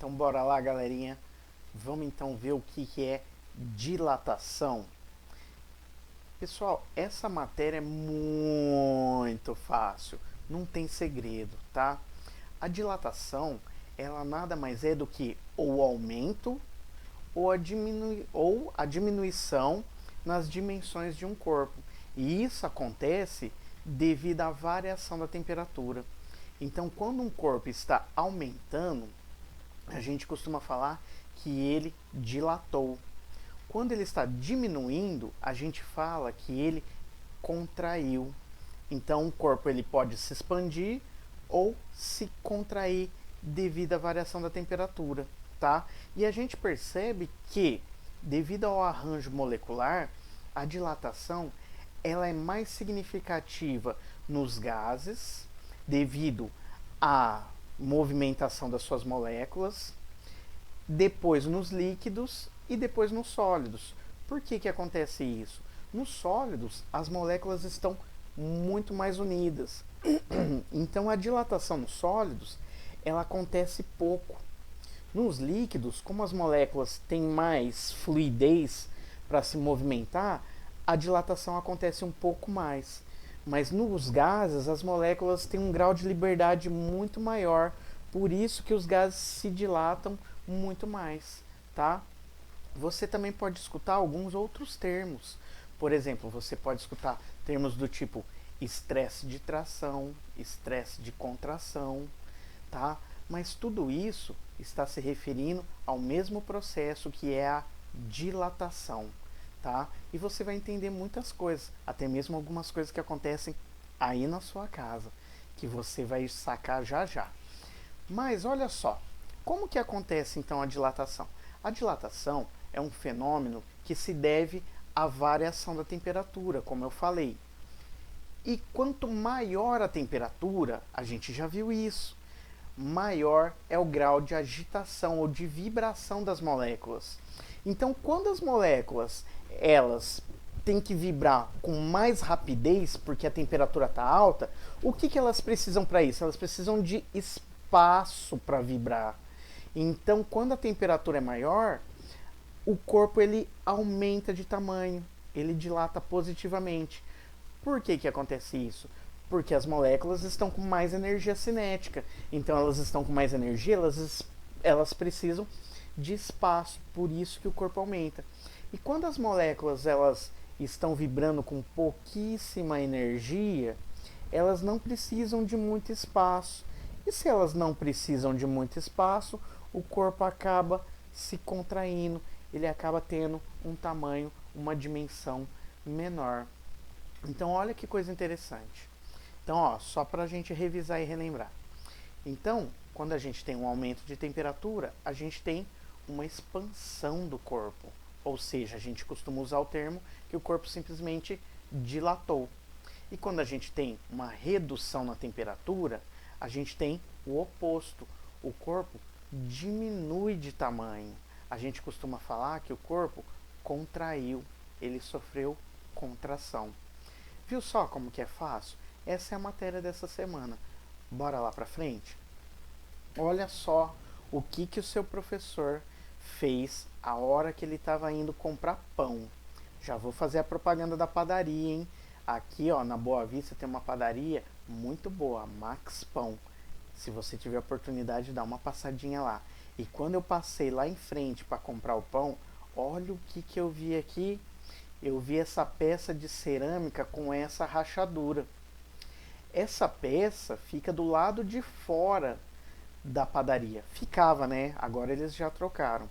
Então bora lá, galerinha. Vamos então ver o que é dilatação. Pessoal, essa matéria é muito fácil, não tem segredo, tá? A dilatação, ela nada mais é do que o aumento ou a diminuição nas dimensões de um corpo. E isso acontece devido à variação da temperatura. Então, quando um corpo está aumentando, a gente costuma falar que ele dilatou. Quando ele está diminuindo, a gente fala que ele contraiu. Então, o corpo ele pode se expandir ou se contrair devido à variação da temperatura, tá? E a gente percebe que, devido ao arranjo molecular, a dilatação ela é mais significativa nos gases, devido à movimentação das suas moléculas, depois nos líquidos e depois nos sólidos. Por que acontece isso? Nos sólidos, as moléculas estão muito mais unidas. Então a dilatação nos sólidos ela acontece pouco. Nos líquidos, como as moléculas têm mais fluidez para se movimentar, a dilatação acontece um pouco mais. Mas nos gases, as moléculas têm um grau de liberdade muito maior, por isso que os gases se dilatam muito mais, tá? Você também pode escutar alguns outros termos. Por exemplo, você pode escutar termos do tipo estresse de tração, estresse de contração, tá? Mas tudo isso está se referindo ao mesmo processo que é a dilatação, tá? E você vai entender muitas coisas, até mesmo algumas coisas que acontecem aí na sua casa, que você vai sacar já já. Mas olha só, como que acontece então a dilatação? A dilatação é um fenômeno que se deve à variação da temperatura, como eu falei. E quanto maior a temperatura, a gente já viu isso, maior é o grau de agitação ou de vibração das moléculas. Então, quando as moléculas elas têm que vibrar com mais rapidez, porque a temperatura está alta, o que elas precisam para isso? Elas precisam de espaço para vibrar. Então, quando a temperatura é maior, o corpo ele aumenta de tamanho, ele dilata positivamente. Por que acontece isso? Porque as moléculas estão com mais energia cinética. Então elas estão com mais energia, elas precisam de espaço, por isso que o corpo aumenta. E quando as moléculas elas estão vibrando com pouquíssima energia, elas não precisam de muito espaço. E se elas não precisam de muito espaço, o corpo acaba se contraindo, ele acaba tendo um tamanho, uma dimensão menor. Então olha que coisa interessante. Então, ó, só para a gente revisar e relembrar. Então, quando a gente tem um aumento de temperatura, a gente tem uma expansão do corpo. Ou seja, a gente costuma usar o termo que o corpo simplesmente dilatou. E quando a gente tem uma redução na temperatura, a gente tem o oposto. O corpo diminui de tamanho. A gente costuma falar que o corpo contraiu, ele sofreu contração. Viu só como que é fácil? Essa é a matéria dessa semana. Bora lá pra frente? Olha só o que o seu professor fez a hora que ele estava indo comprar pão. Já vou fazer a propaganda da padaria, hein? Aqui, ó, na Boa Vista tem uma padaria muito boa, Max Pão. Se você tiver a oportunidade, dá uma passadinha lá. E quando eu passei lá em frente para comprar o pão, olha o que eu vi aqui. Eu vi essa peça de cerâmica com essa rachadura. Essa peça fica do lado de fora da padaria. Ficava, né? Agora eles já trocaram.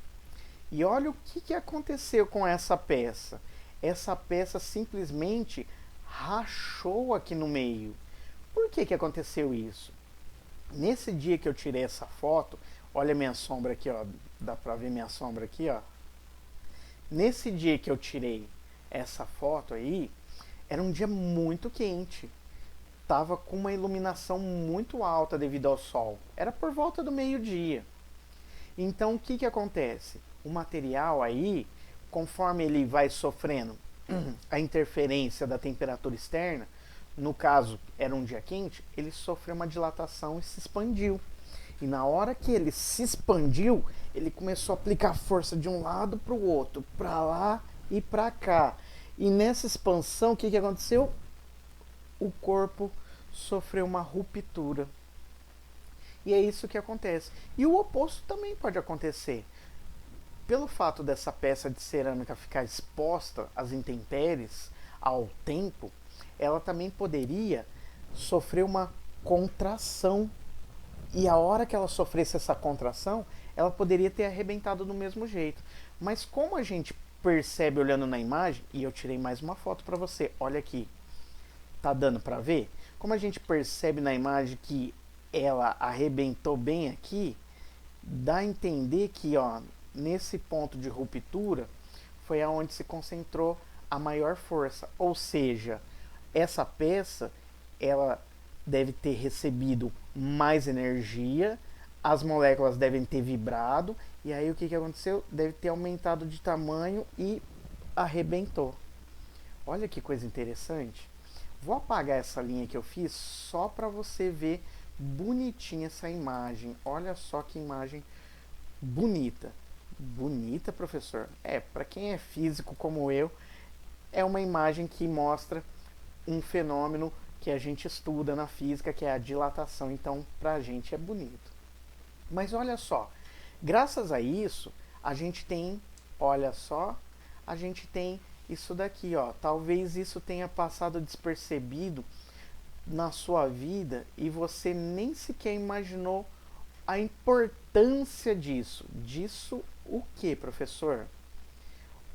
E olha o que aconteceu com essa peça. Essa peça simplesmente rachou aqui no meio. Por que aconteceu isso? Nesse dia que eu tirei essa foto, olha minha sombra aqui, ó. Dá pra ver minha sombra aqui, ó. Nesse dia que eu tirei essa foto aí, era um dia muito quente. Tava com uma iluminação muito alta devido ao sol. Era por volta do meio-dia. Então o que acontece? O material aí, conforme ele vai sofrendo a interferência da temperatura externa, no caso era um dia quente, ele sofreu uma dilatação e se expandiu. E na hora que ele se expandiu, ele começou a aplicar força de um lado para o outro, para lá e para cá. E nessa expansão, o que aconteceu? O corpo sofreu uma ruptura. E é isso que acontece. E o oposto também pode acontecer. Pelo fato dessa peça de cerâmica ficar exposta às intempéries, ao tempo, ela também poderia sofrer uma contração. E a hora que ela sofresse essa contração, ela poderia ter arrebentado do mesmo jeito. Mas como a gente percebe olhando na imagem, e eu tirei mais uma foto para você, olha aqui, tá dando para ver? Como a gente percebe na imagem que ela arrebentou bem aqui, dá a entender que, ó, nesse ponto de ruptura foi aonde se concentrou a maior força. Ou seja, essa peça ela deve ter recebido mais energia, as moléculas devem ter vibrado, e aí o que aconteceu? Deve ter aumentado de tamanho e arrebentou. Olha que coisa interessante. Vou apagar essa linha que eu fiz só para você ver bonitinha essa imagem. Olha só que imagem bonita. Bonita, professor? É, para quem é físico como eu, é uma imagem que mostra um fenômeno que a gente estuda na física, que é a dilatação. Então, para a gente é bonito. Mas olha só, graças a isso, a gente tem, olha só, a gente tem isso daqui, ó. Talvez isso tenha passado despercebido na sua vida e você nem sequer imaginou a importância disso. Disso o que, professor?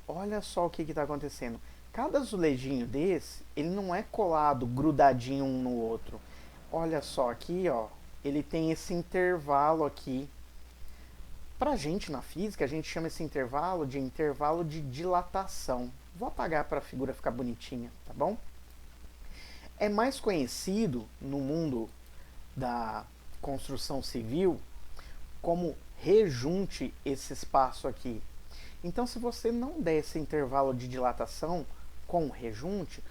Olha só o que está acontecendo. Cada azulejinho desse, ele não é colado, grudadinho um no outro. Olha só aqui, ó. Ele tem esse intervalo aqui. Pra gente na física, a gente chama esse intervalo de dilatação. Vou apagar para a figura ficar bonitinha, tá bom? É mais conhecido no mundo da construção civil como rejunte esse espaço aqui. Então, se você não der esse intervalo de dilatação com o rejunte,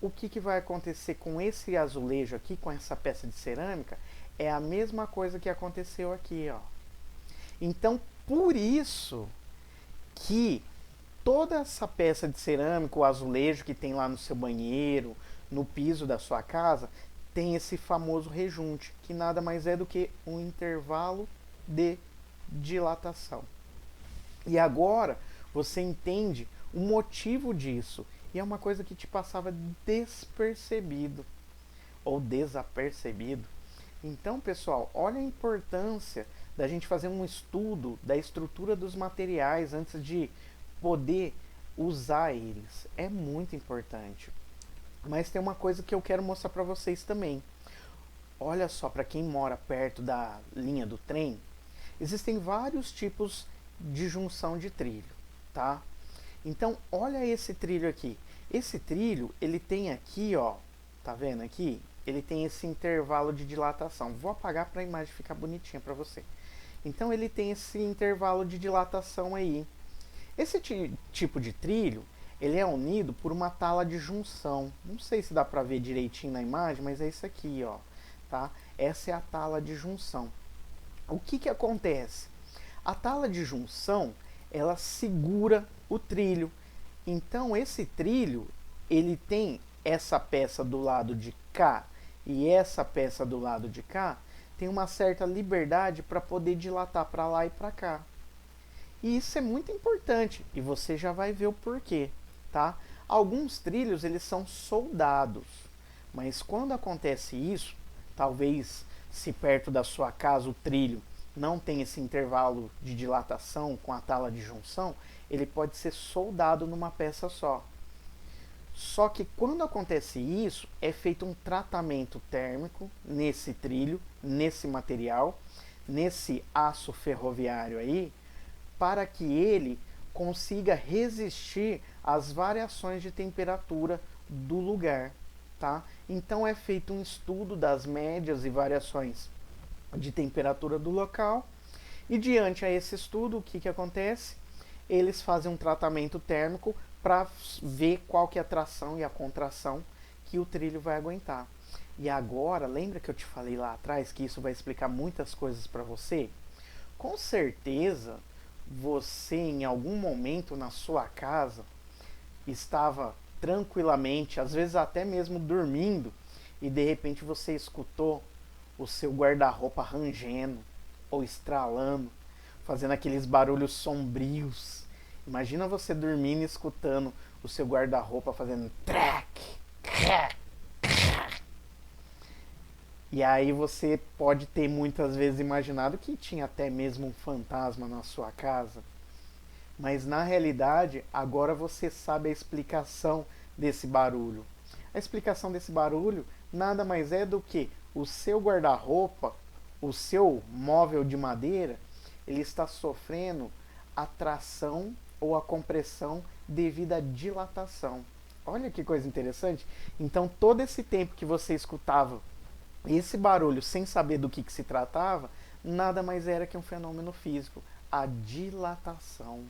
o que vai acontecer com esse azulejo aqui, com essa peça de cerâmica, é a mesma coisa que aconteceu aqui, ó. Então, por isso que toda essa peça de cerâmica, o azulejo que tem lá no seu banheiro, no piso da sua casa, tem esse famoso rejunte, que nada mais é do que um intervalo de dilatação. E agora você entende o motivo disso. E é uma coisa que te passava despercebido ou desapercebido. Então, pessoal, olha a importância da gente fazer um estudo da estrutura dos materiais antes de poder usar eles. É muito importante. Mas tem uma coisa que eu quero mostrar para vocês também. Olha só, para quem mora perto da linha do trem, existem vários tipos de junção de trilho, tá? Então, olha esse trilho aqui. Esse trilho, ele tem aqui, ó, tá vendo aqui? Ele tem esse intervalo de dilatação. Vou apagar para a imagem ficar bonitinha para você. Então, ele tem esse intervalo de dilatação aí. Esse tipo de trilho, ele é unido por uma tala de junção. Não sei se dá para ver direitinho na imagem, mas é isso aqui, ó, tá? Essa é a tala de junção. O que acontece? A tala de junção, ela segura o trilho. Então, esse trilho, ele tem essa peça do lado de cá e essa peça do lado de cá, tem uma certa liberdade para poder dilatar para lá e para cá. E isso é muito importante, e você já vai ver o porquê, tá? Alguns trilhos, eles são soldados, mas quando acontece isso, talvez se perto da sua casa o trilho não tem esse intervalo de dilatação com a tala de junção, ele pode ser soldado numa peça só. Só que quando acontece isso, é feito um tratamento térmico nesse trilho, nesse material, nesse aço ferroviário aí, para que ele consiga resistir às variações de temperatura do lugar, tá? Então é feito um estudo das médias e variações de temperatura do local, e diante a esse estudo, o que acontece? Eles fazem um tratamento térmico para ver qual que é a tração e a contração que o trilho vai aguentar. E agora, lembra que eu te falei lá atrás que isso vai explicar muitas coisas para você? Com certeza, você em algum momento na sua casa estava tranquilamente, às vezes até mesmo dormindo, e de repente você escutou o seu guarda-roupa rangendo ou estralando, fazendo aqueles barulhos sombrios. Imagina você dormindo e escutando o seu guarda-roupa fazendo track, crack. E aí você pode ter muitas vezes imaginado que tinha até mesmo um fantasma na sua casa. Mas na realidade, agora você sabe a explicação desse barulho. A explicação desse barulho nada mais é do que o seu guarda-roupa, o seu móvel de madeira, ele está sofrendo a tração ou a compressão devido à dilatação. Olha que coisa interessante. Então, todo esse tempo que você escutava esse barulho sem saber do que se tratava, nada mais era que um fenômeno físico, a dilatação.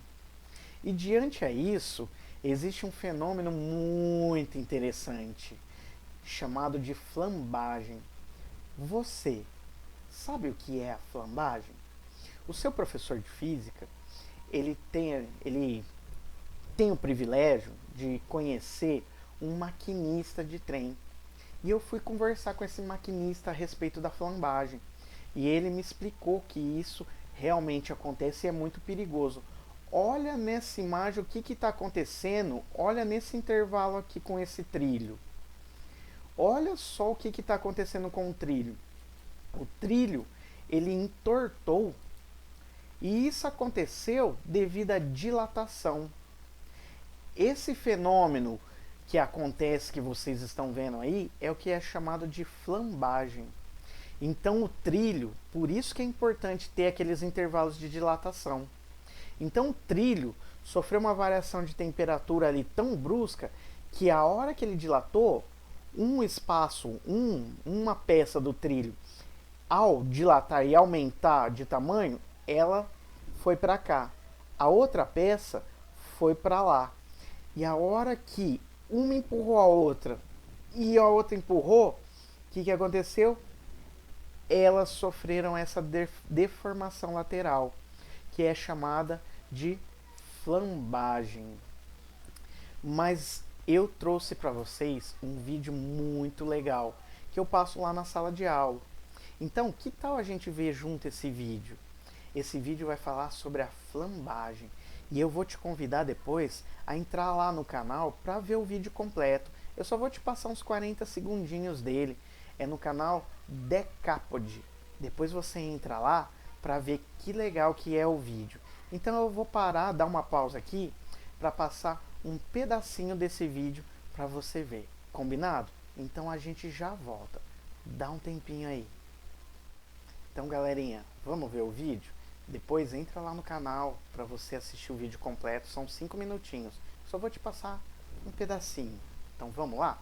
E diante a isso, existe um fenômeno muito interessante, chamado de flambagem. Você sabe o que é a flambagem? O seu professor de física, ele tem o privilégio de conhecer um maquinista de trem. E eu fui conversar com esse maquinista a respeito da flambagem. E ele me explicou que isso realmente acontece e é muito perigoso. Olha nessa imagem o que está acontecendo. Olha nesse intervalo aqui com esse trilho. Olha só o que está acontecendo com o trilho. O trilho, ele entortou. E isso aconteceu devido à dilatação. Esse fenômeno que acontece, que vocês estão vendo aí, é o que é chamado de flambagem. Então o trilho, por isso que é importante ter aqueles intervalos de dilatação. Então o trilho sofreu uma variação de temperatura ali tão brusca que a hora que ele dilatou, um espaço, uma peça do trilho, ao dilatar e aumentar de tamanho, ela foi para cá. A outra peça foi para lá. E a hora que uma empurrou a outra e a outra empurrou, o que aconteceu? Elas sofreram essa deformação lateral, que é chamada de flambagem. Mas eu trouxe para vocês um vídeo muito legal, que eu passo lá na sala de aula. Então, que tal a gente ver junto esse vídeo? Esse vídeo vai falar sobre a flambagem. E eu vou te convidar depois a entrar lá no canal para ver o vídeo completo. Eu só vou te passar uns 40 segundinhos dele. É no canal Decapod. Depois você entra lá para ver que legal que é o vídeo. Então eu vou parar, dar uma pausa aqui para passar um pedacinho desse vídeo para você ver. Combinado? Então a gente já volta. Dá um tempinho aí. Então, galerinha, vamos ver o vídeo? Depois entra lá no canal para você assistir o vídeo completo. São 5 minutinhos. Só vou te passar um pedacinho. Então vamos lá?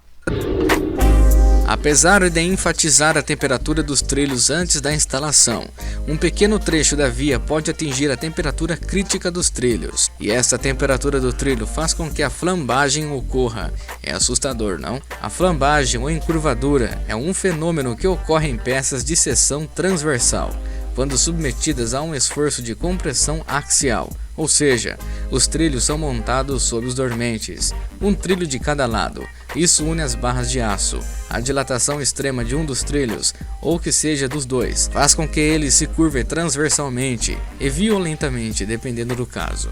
Apesar de enfatizar a temperatura dos trilhos antes da instalação, um pequeno trecho da via pode atingir a temperatura crítica dos trilhos, e essa temperatura do trilho faz com que a flambagem ocorra. É assustador, não? A flambagem ou encurvadura é um fenômeno que ocorre em peças de seção transversal, quando submetidas a um esforço de compressão axial, ou seja, os trilhos são montados sobre os dormentes, um trilho de cada lado. Isso une as barras de aço. A dilatação extrema de um dos trilhos, ou que seja dos dois, faz com que ele se curve transversalmente e violentamente, dependendo do caso.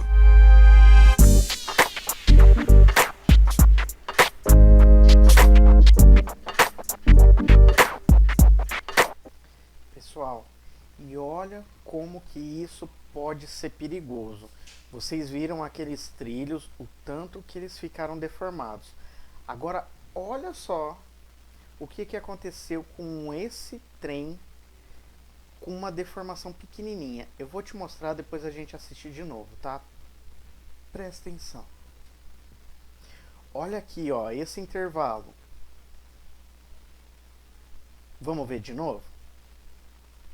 Pessoal, e olha como que isso pode ser perigoso. Vocês viram aqueles trilhos, o tanto que eles ficaram deformados. Agora, olha só o que aconteceu com esse trem com uma deformação pequenininha. Eu vou te mostrar, depois a gente assistir de novo, tá? Presta atenção. Olha aqui, ó, esse intervalo. Vamos ver de novo?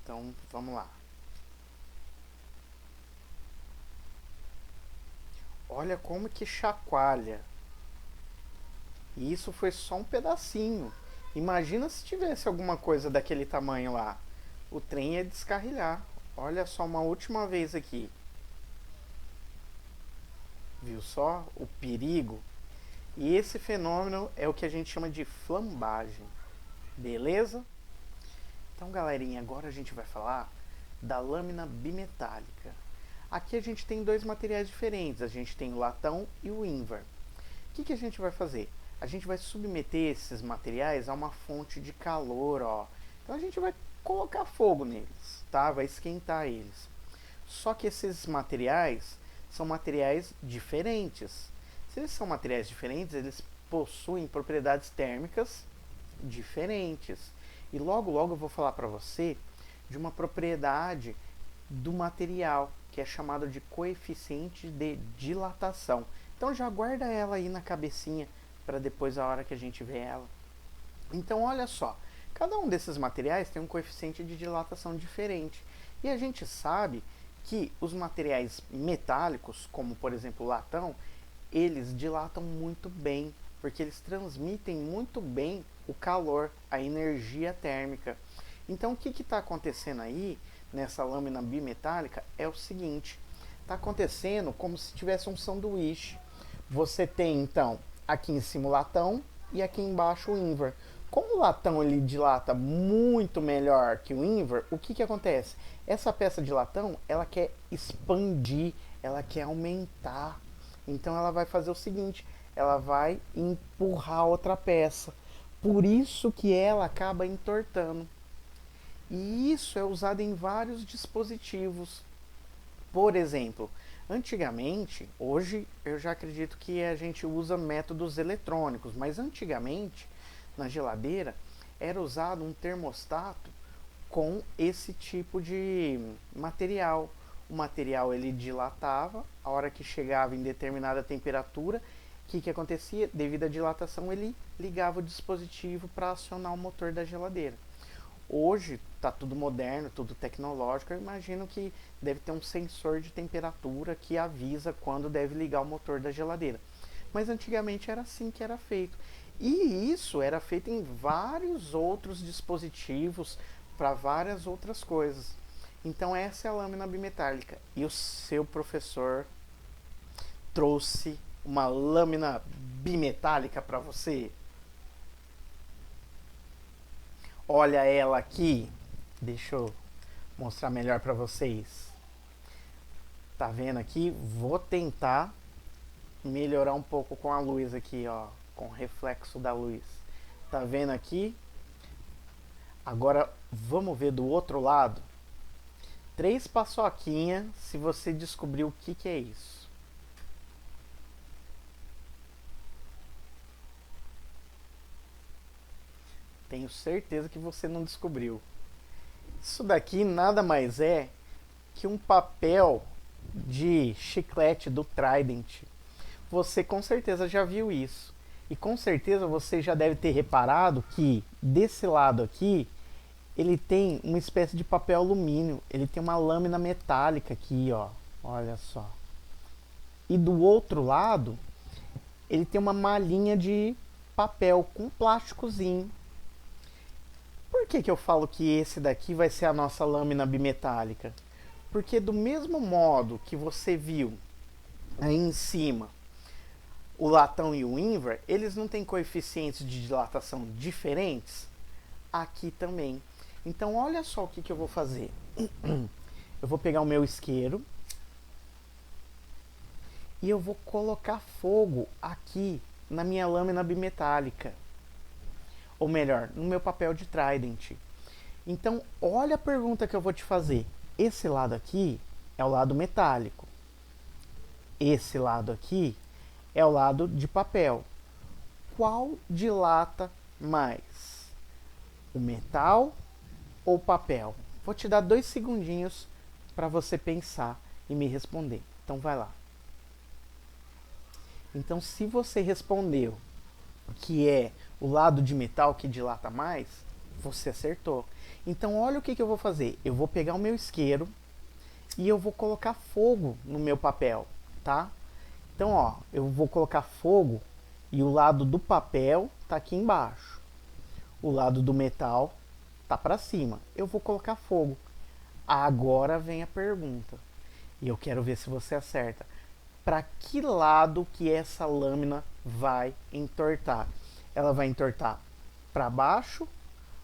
Então, vamos lá. Olha como que chacoalha. E isso foi só um pedacinho. Imagina se tivesse alguma coisa daquele tamanho lá. O trem ia descarrilhar. Olha só uma última vez aqui. Viu só o perigo? E esse fenômeno é o que a gente chama de flambagem. Beleza? Então, galerinha, agora a gente vai falar da lâmina bimetálica. Aqui a gente tem dois materiais diferentes. A gente tem o latão e o ímbar. O que a gente vai fazer? A gente vai submeter esses materiais a uma fonte de calor, ó. Então a gente vai colocar fogo neles, tá? Vai esquentar eles. Só que esses materiais são materiais diferentes. Se eles são materiais diferentes, eles possuem propriedades térmicas diferentes. E logo logo eu vou falar para você de uma propriedade do material, que é chamado de coeficiente de dilatação. Então já guarda ela aí na cabecinha para depois a hora que a gente vê ela. Então olha só, cada um desses materiais tem um coeficiente de dilatação diferente. E a gente sabe que os materiais metálicos, como por exemplo o latão, eles dilatam muito bem, porque eles transmitem muito bem o calor, a energia térmica. Então o que está acontecendo aí nessa lâmina bimetálica é o seguinte: está acontecendo como se tivesse um sanduíche. Você tem então aqui em cima o latão e aqui embaixo o ímbar. Como o latão ele dilata muito melhor que o ímbar, o que acontece? Essa peça de latão ela quer expandir, ela quer aumentar. Então ela vai fazer o seguinte: ela vai empurrar outra peça. Por isso que ela acaba entortando. E isso é usado em vários dispositivos. Por exemplo, antigamente, hoje eu já acredito que a gente usa métodos eletrônicos, mas antigamente, na geladeira, era usado um termostato com esse tipo de material. O material ele dilatava, a hora que chegava em determinada temperatura, o que acontecia? Devido à dilatação, ele ligava o dispositivo para acionar o motor da geladeira. Hoje está tudo moderno, tudo tecnológico. Eu imagino que deve ter um sensor de temperatura que avisa quando deve ligar o motor da geladeira. Mas antigamente era assim que era feito. E isso era feito em vários outros dispositivos para várias outras coisas. Então essa é a lâmina bimetálica. E o seu professor trouxe uma lâmina bimetálica para você. Olha ela aqui. Deixa eu mostrar melhor para vocês. Tá vendo aqui? Vou tentar melhorar um pouco com a luz aqui, ó, com o reflexo da luz. Tá vendo aqui? Agora vamos ver do outro lado. 3 paçoquinhas se você descobrir o que é isso. Tenho certeza que você não descobriu. Isso daqui nada mais é que um papel de chiclete do Trident. Você com certeza já viu isso. E com certeza você já deve ter reparado que desse lado aqui ele tem uma espécie de papel alumínio. Ele tem uma lâmina metálica aqui, ó. Olha só. E do outro lado ele tem uma malinha de papel com plásticozinho. Por que eu falo que esse daqui vai ser a nossa lâmina bimetálica? Porque do mesmo modo que você viu aí em cima o latão e o ímbar, eles não têm coeficientes de dilatação diferentes? Aqui também. Então olha só o que eu vou fazer. Eu vou pegar o meu isqueiro e eu vou colocar fogo aqui na minha lâmina bimetálica. Ou melhor, no meu papel de Trident. Então, olha a pergunta que eu vou te fazer. Esse lado aqui é o lado metálico. Esse lado aqui é o lado de papel. Qual dilata mais? O metal ou o papel? Vou te dar 2 segundinhos para você pensar e me responder. Então, vai lá. Então, se você respondeu que é o lado de metal que dilata mais, você acertou. Então olha o que eu vou fazer. Eu vou pegar o meu isqueiro e eu vou colocar fogo no meu papel, tá? Então ó, eu vou colocar fogo e o lado do papel tá aqui embaixo. O lado do metal tá para cima. Eu vou colocar fogo. Agora vem a pergunta. E eu quero ver se você acerta. Para que lado que essa lâmina vai entortar? Ela vai entortar para baixo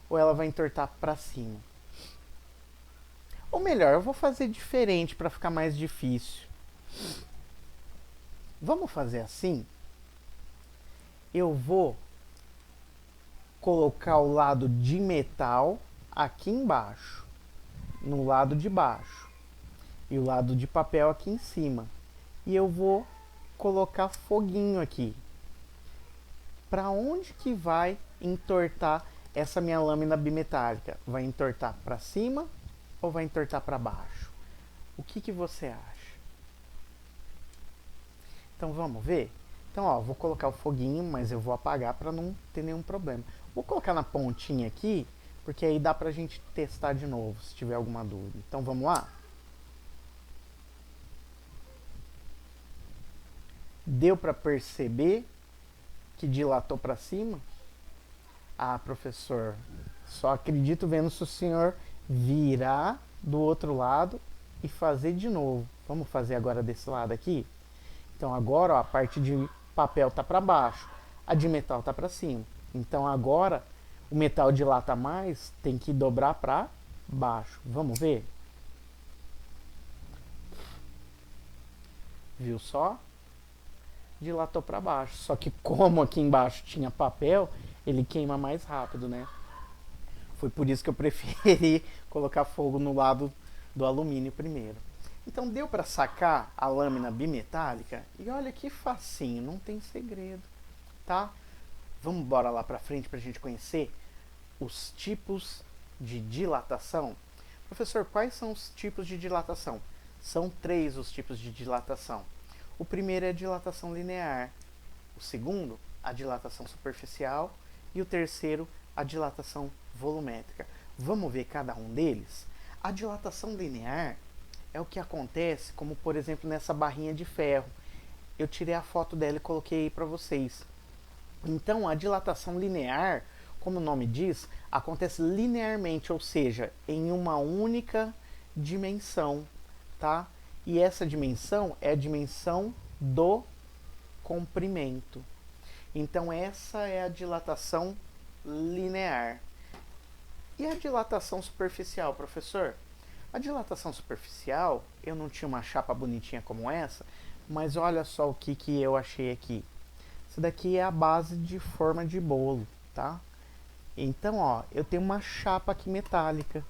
ou ela vai entortar para cima? Ou melhor, eu vou fazer diferente para ficar mais difícil. Vamos fazer assim? Eu vou colocar o lado de metal aqui embaixo, no lado de baixo, e o lado de papel aqui em cima. E eu vou colocar foguinho aqui. Para onde que vai entortar essa minha lâmina bimetálica? Vai entortar para cima ou vai entortar para baixo? O que você acha? Então vamos ver? Então, ó, vou colocar o foguinho, mas eu vou apagar para não ter nenhum problema. Vou colocar na pontinha aqui, porque aí dá pra gente testar de novo, se tiver alguma dúvida. Então vamos lá? Deu para perceber que dilatou para cima? Ah, professor, só acredito vendo se o senhor virar do outro lado e fazer de novo. Vamos fazer agora desse lado aqui? Então agora, ó, a parte de papel tá para baixo, a de metal tá para cima. Então agora o metal dilata mais, tem que dobrar para baixo. Vamos ver? Viu só? Dilatou para baixo. Só que como aqui embaixo tinha papel, ele queima mais rápido, né? Foi por isso que eu preferi colocar fogo no lado do alumínio primeiro. Então deu para sacar a lâmina bimetálica? E olha que facinho, não tem segredo, tá? Vamos embora lá para frente para a gente conhecer os tipos de dilatação. Professor, quais são os tipos de dilatação? São 3 os tipos de dilatação. O primeiro é a dilatação linear, o segundo, a dilatação superficial e o terceiro, a dilatação volumétrica. Vamos ver cada um deles? A dilatação linear é o que acontece, como por exemplo nessa barrinha de ferro. Eu tirei a foto dela e coloquei aí para vocês. Então a dilatação linear, como o nome diz, acontece linearmente, ou seja, em uma única dimensão, tá? E essa dimensão é a dimensão do comprimento. Então essa é a dilatação linear. E a dilatação superficial, professor? A dilatação superficial, eu não tinha uma chapa bonitinha como essa, mas olha só o que eu achei aqui. Isso daqui é a base de forma de bolo, tá? Então, ó, eu tenho uma chapa aqui metálica.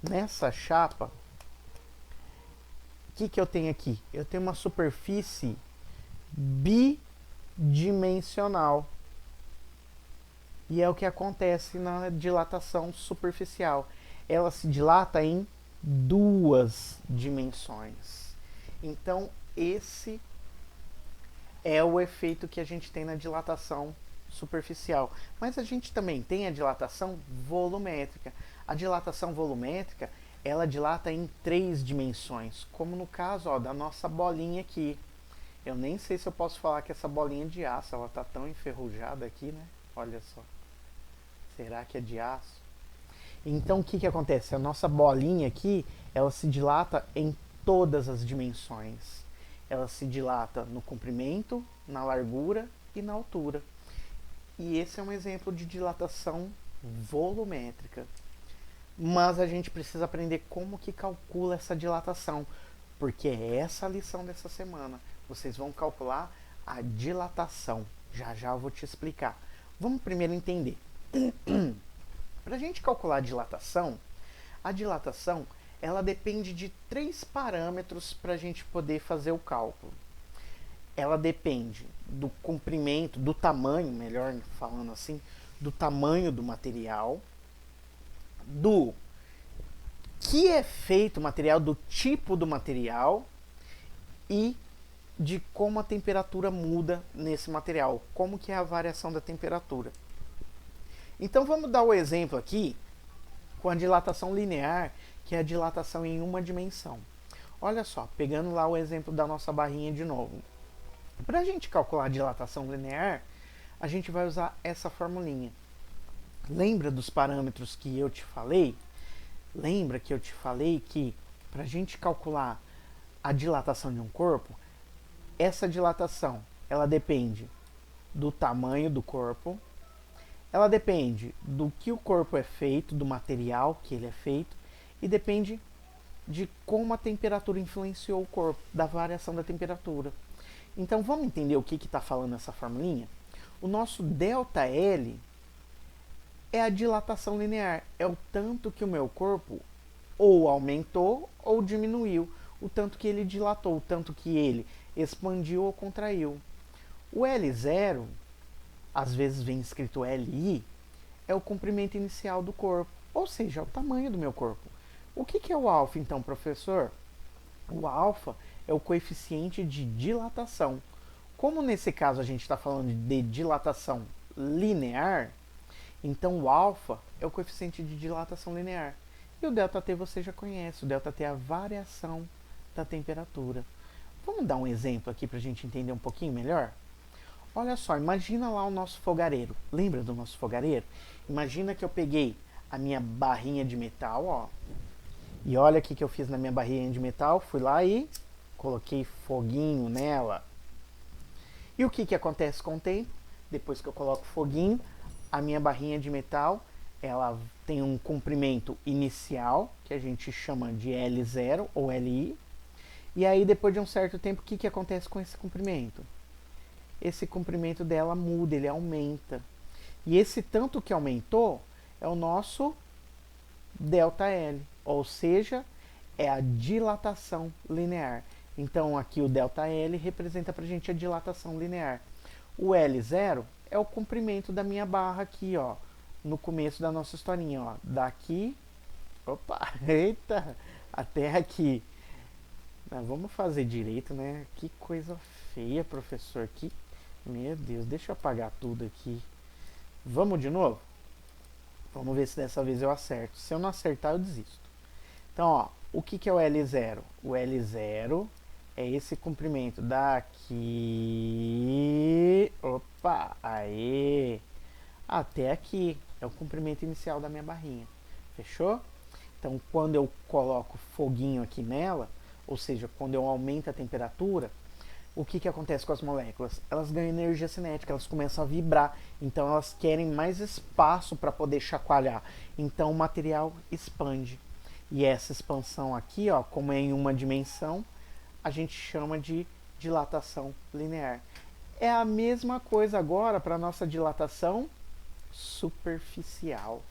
Nessa chapa, o que eu tenho aqui? Eu tenho uma superfície bidimensional. E é o que acontece na dilatação superficial. Ela se dilata em 2 dimensões. Então, esse é o efeito que a gente tem na dilatação superficial. Mas a gente também tem a dilatação volumétrica. A dilatação volumétrica, ela dilata em 3 dimensões, como no caso, ó, da nossa bolinha aqui. Eu nem sei se eu posso falar que essa bolinha é de aço, ela tá tão enferrujada aqui, né? Olha só. Será que é de aço? Então o que acontece? A nossa bolinha aqui, ela se dilata em todas as dimensões. Ela se dilata no comprimento, na largura e na altura. E esse é um exemplo de dilatação volumétrica. Mas a gente precisa aprender como que calcula essa dilatação, porque é essa a lição dessa semana. Vocês vão calcular a dilatação. Já já eu vou te explicar. Vamos primeiro entender. Para a gente calcular a dilatação ela depende de 3 parâmetros para a gente poder fazer o cálculo. Ela depende do comprimento, do tamanho, melhor falando assim, do tamanho do material, do que é feito o material, do tipo do material e de como a temperatura muda nesse material, como que é a variação da temperatura. Então vamos dar o exemplo aqui com a dilatação linear, que é a dilatação em uma dimensão. Olha só, pegando lá o exemplo da nossa barrinha de novo. Para a gente calcular a dilatação linear, a gente vai usar essa formulinha. Lembra dos parâmetros que eu te falei? Lembra que eu te falei que para a gente calcular a dilatação de um corpo, essa dilatação ela depende do tamanho do corpo, ela depende do que o corpo é feito, do material que ele é feito, e depende de como a temperatura influenciou o corpo, da variação da temperatura. Então vamos entender o que está falando essa formulinha? O nosso ΔL é a dilatação linear, é o tanto que o meu corpo ou aumentou ou diminuiu, o tanto que ele dilatou, o tanto que ele expandiu ou contraiu. O L0, às vezes vem escrito LI, é o comprimento inicial do corpo, ou seja, é o tamanho do meu corpo. O que é o alfa então, professor? O alfa é o coeficiente de dilatação. Como nesse caso a gente está falando de dilatação linear, então o alfa é o coeficiente de dilatação linear. E o ΔT você já conhece, o ΔT é a variação da temperatura. Vamos dar um exemplo aqui para a gente entender um pouquinho melhor? Olha só, imagina lá o nosso fogareiro. Lembra do nosso fogareiro? Imagina que eu peguei a minha barrinha de metal, ó. E olha o que eu fiz na minha barrinha de metal. Fui lá e coloquei foguinho nela. E o que acontece com o tempo? Depois que eu coloco foguinho, a minha barrinha de metal, ela tem um comprimento inicial, que a gente chama de L0 ou LI. E aí, depois de um certo tempo, o que acontece com esse comprimento? Esse comprimento dela muda, ele aumenta. E esse tanto que aumentou é o nosso ΔL, ou seja, é a dilatação linear. Então aqui o ΔL representa para a gente a dilatação linear. O L0 é o comprimento da minha barra aqui, ó, no começo da nossa historinha, ó, daqui, opa, eita, até aqui. Mas vamos fazer direito, né? Que coisa feia, professor, que... Meu Deus, deixa eu apagar tudo aqui. Vamos de novo? Vamos ver se dessa vez eu acerto. Se eu não acertar, eu desisto. Então, ó, o que é o L0? O L0 é esse comprimento daqui... Opa, aê! Até aqui. É o comprimento inicial da minha barrinha. Fechou? Então, quando eu coloco foguinho aqui nela, ou seja, quando eu aumento a temperatura, o que acontece com as moléculas? Elas ganham energia cinética, elas começam a vibrar, então elas querem mais espaço para poder chacoalhar. Então o material expande. E essa expansão aqui, ó, como é em uma dimensão, a gente chama de dilatação linear. É a mesma coisa agora para a nossa dilatação superficial.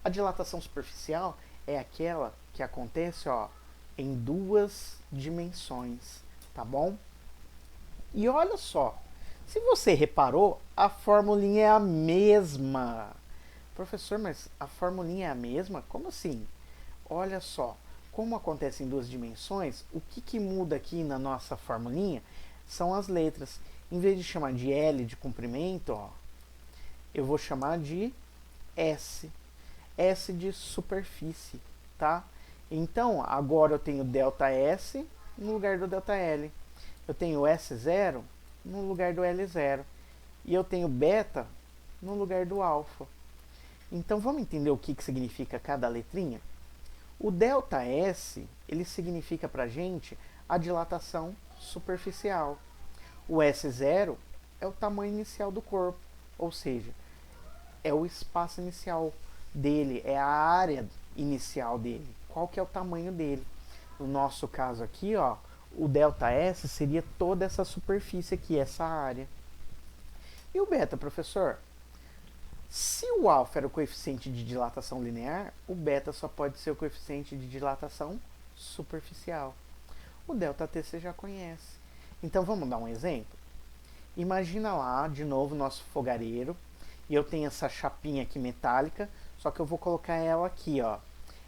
A dilatação superficial é aquela que acontece, ó, em duas dimensões, tá bom? E olha só, se você reparou, a formulinha é a mesma. Professor, mas a formulinha é a mesma? Como assim? Olha só, como acontece em duas dimensões, o que muda aqui na nossa formulinha são as letras. Em vez de chamar de L de comprimento, ó, eu vou chamar de S. S de superfície, tá? Então, agora eu tenho ΔS no lugar do ΔL. Eu tenho S0 no lugar do L0. E eu tenho beta no lugar do alfa. Então vamos entender o que significa cada letrinha? O ΔS, ele significa para a gente a dilatação superficial. O S0 é o tamanho inicial do corpo, ou seja, é o espaço inicial dele, é a área inicial dele. Qual que é o tamanho dele? No nosso caso aqui, ó, o ΔS seria toda essa superfície aqui, essa área. E o beta, professor? Se o alfa era o coeficiente de dilatação linear, o beta só pode ser o coeficiente de dilatação superficial. O ΔT você já conhece. Então vamos dar um exemplo? Imagina lá, de novo, o nosso fogareiro, e eu tenho essa chapinha aqui metálica, só que eu vou colocar ela aqui, ó.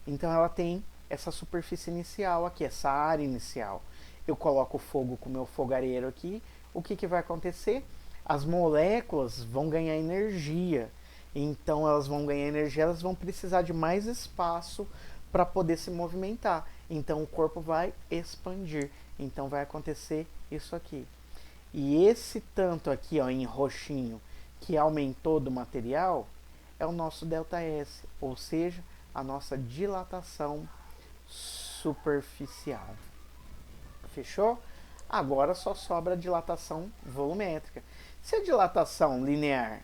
Então ela tem essa superfície inicial aqui, essa área inicial. Eu coloco o fogo com o meu fogareiro aqui, o que vai acontecer? As moléculas vão ganhar energia. Então elas vão ganhar energia, elas vão precisar de mais espaço para poder se movimentar. Então o corpo vai expandir. Então vai acontecer isso aqui. E esse tanto aqui, ó, em roxinho, que aumentou do material, é o nosso ΔS, ou seja, a nossa dilatação superficial. Fechou? Agora só sobra a dilatação volumétrica. Se a dilatação linear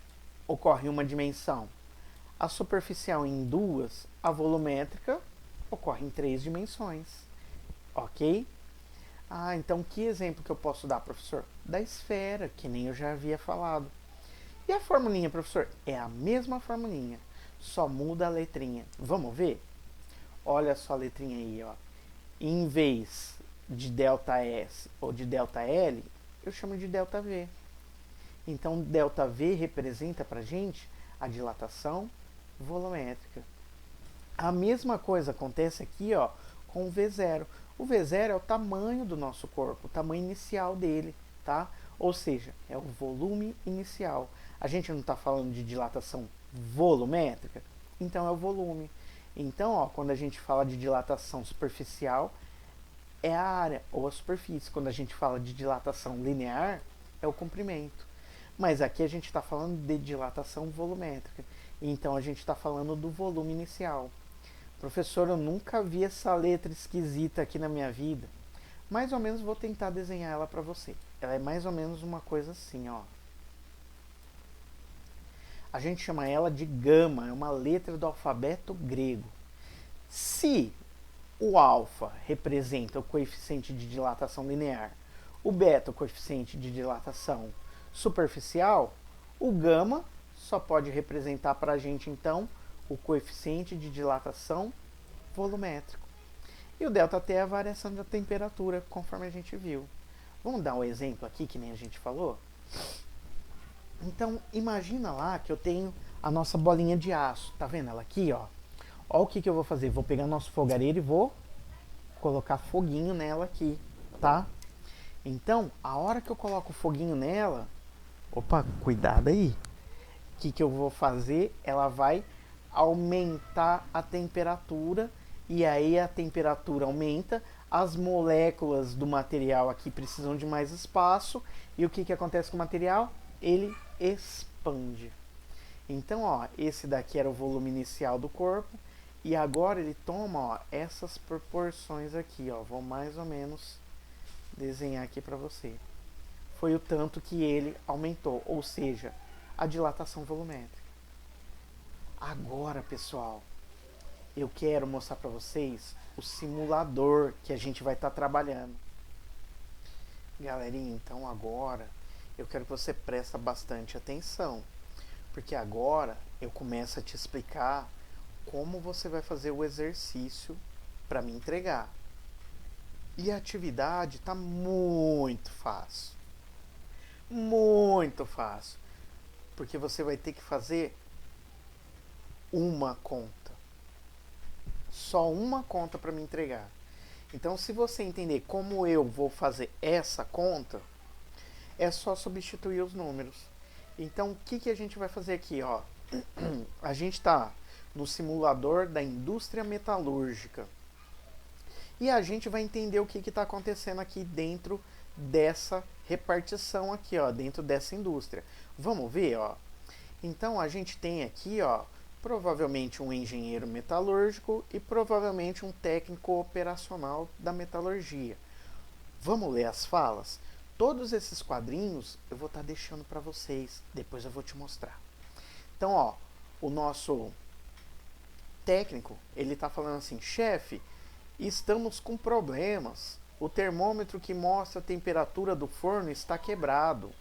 ocorre em uma dimensão, a superficial em duas, a volumétrica ocorre em três dimensões. Ok? Então que exemplo que eu posso dar, professor? Da esfera, que nem eu já havia falado. E a formulinha, professor? É a mesma formulinha, só muda a letrinha. Vamos ver? Olha só a letrinha aí, ó. Em vez de ΔS ou de ΔL, eu chamo de ΔV. Então, ΔV representa para a gente a dilatação volumétrica. A mesma coisa acontece aqui, ó, com o V0. O V0 é o tamanho do nosso corpo, o tamanho inicial dele, tá? Ou seja, é o volume inicial. A gente não está falando de dilatação volumétrica? Então é o volume. Então, ó, quando a gente fala de dilatação superficial, é a área ou a superfície. Quando a gente fala de dilatação linear, é o comprimento. Mas aqui a gente está falando de dilatação volumétrica. Então a gente está falando do volume inicial. Professor, eu nunca vi essa letra esquisita aqui na minha vida. Mais ou menos vou tentar desenhar ela para você. Ela é mais ou menos uma coisa assim, ó. A gente chama ela de gama, é uma letra do alfabeto grego. Se o alfa representa o coeficiente de dilatação linear, o beta o coeficiente de dilatação superficial, o gama só pode representar para a gente, então, o coeficiente de dilatação volumétrico. E o ΔT é a variação da temperatura, conforme a gente viu. Vamos dar um exemplo aqui, que nem a gente falou? Então, imagina lá que eu tenho a nossa bolinha de aço. Tá vendo ela aqui, ó? Ó o que eu vou fazer. Vou pegar nosso fogareiro e vou colocar foguinho nela aqui, tá? Então, a hora que eu coloco o foguinho nela... Opa, cuidado aí. O que eu vou fazer? Ela vai aumentar a temperatura. E aí a temperatura aumenta. As moléculas do material aqui precisam de mais espaço. E o que acontece com o material? Ele expande. Então, ó, esse daqui era o volume inicial do corpo. E agora ele toma, ó, essas proporções aqui, ó. Vou mais ou menos desenhar aqui para você. Foi o tanto que ele aumentou, ou seja, a dilatação volumétrica. Agora, pessoal, eu quero mostrar para vocês o simulador que a gente vai estar trabalhando. Galerinha, então agora eu quero que você preste bastante atenção, porque agora eu começo a te explicar como você vai fazer o exercício para me entregar. E a atividade está muito fácil. Muito fácil. Porque você vai ter que fazer uma conta. Só uma conta para me entregar. Então, se você entender como eu vou fazer essa conta, é só substituir os números. Então, o que a gente vai fazer aqui, ó? A gente está no simulador da indústria metalúrgica. E a gente vai entender o que está acontecendo aqui dentro dessa repartição aqui, ó, dentro dessa indústria. Vamos ver, ó. Então, a gente tem aqui, ó, provavelmente um engenheiro metalúrgico e provavelmente um técnico operacional da metalurgia. Vamos ler as falas? Todos esses quadrinhos eu vou estar deixando para vocês, depois eu vou te mostrar. Então, ó, o nosso técnico, ele está falando assim: chefe, estamos com problemas. O termômetro que mostra a temperatura do forno está quebrado.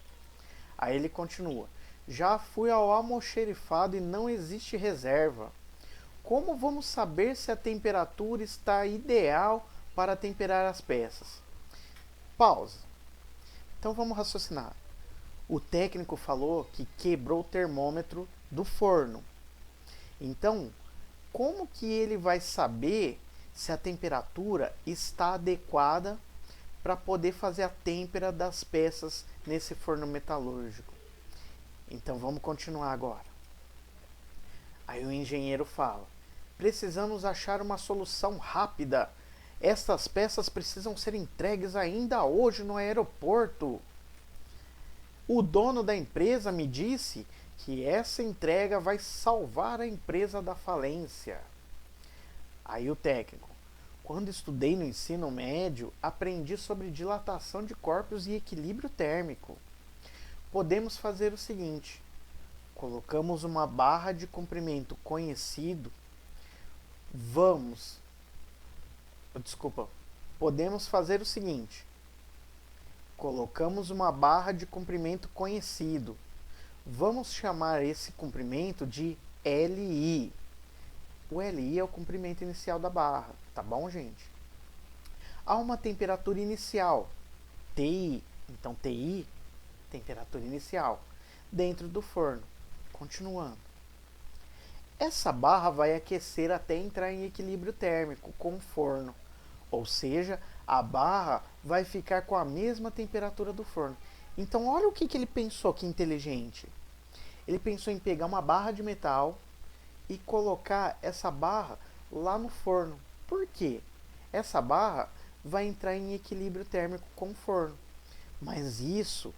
Aí ele continua: já fui ao almoxerifado e não existe reserva. Como vamos saber se a temperatura está ideal para temperar as peças? Pausa. Então vamos raciocinar. O técnico falou que quebrou o termômetro do forno. Então, como que ele vai saber se a temperatura está adequada para poder fazer a têmpera das peças nesse forno metalúrgico? Então vamos continuar agora. Aí o engenheiro fala: precisamos achar uma solução rápida. Estas peças precisam ser entregues ainda hoje no aeroporto. O dono da empresa me disse que essa entrega vai salvar a empresa da falência. Aí o técnico: quando estudei no ensino médio, aprendi sobre dilatação de corpos e equilíbrio térmico. Podemos fazer o seguinte: colocamos uma barra de comprimento conhecido. Podemos fazer o seguinte: colocamos uma barra de comprimento conhecido. Vamos chamar esse comprimento de LI. O LI é o comprimento inicial da barra, tá bom, gente? Há uma temperatura inicial, TI. Então, TI, temperatura inicial, dentro do forno. Continuando. Essa barra vai aquecer até entrar em equilíbrio térmico com o forno. Ou seja, a barra vai ficar com a mesma temperatura do forno. Então, olha o que ele pensou, que inteligente. Ele pensou em pegar uma barra de metal e colocar essa barra lá no forno. Por quê? Essa barra vai entrar em equilíbrio térmico com o forno. Mas isso,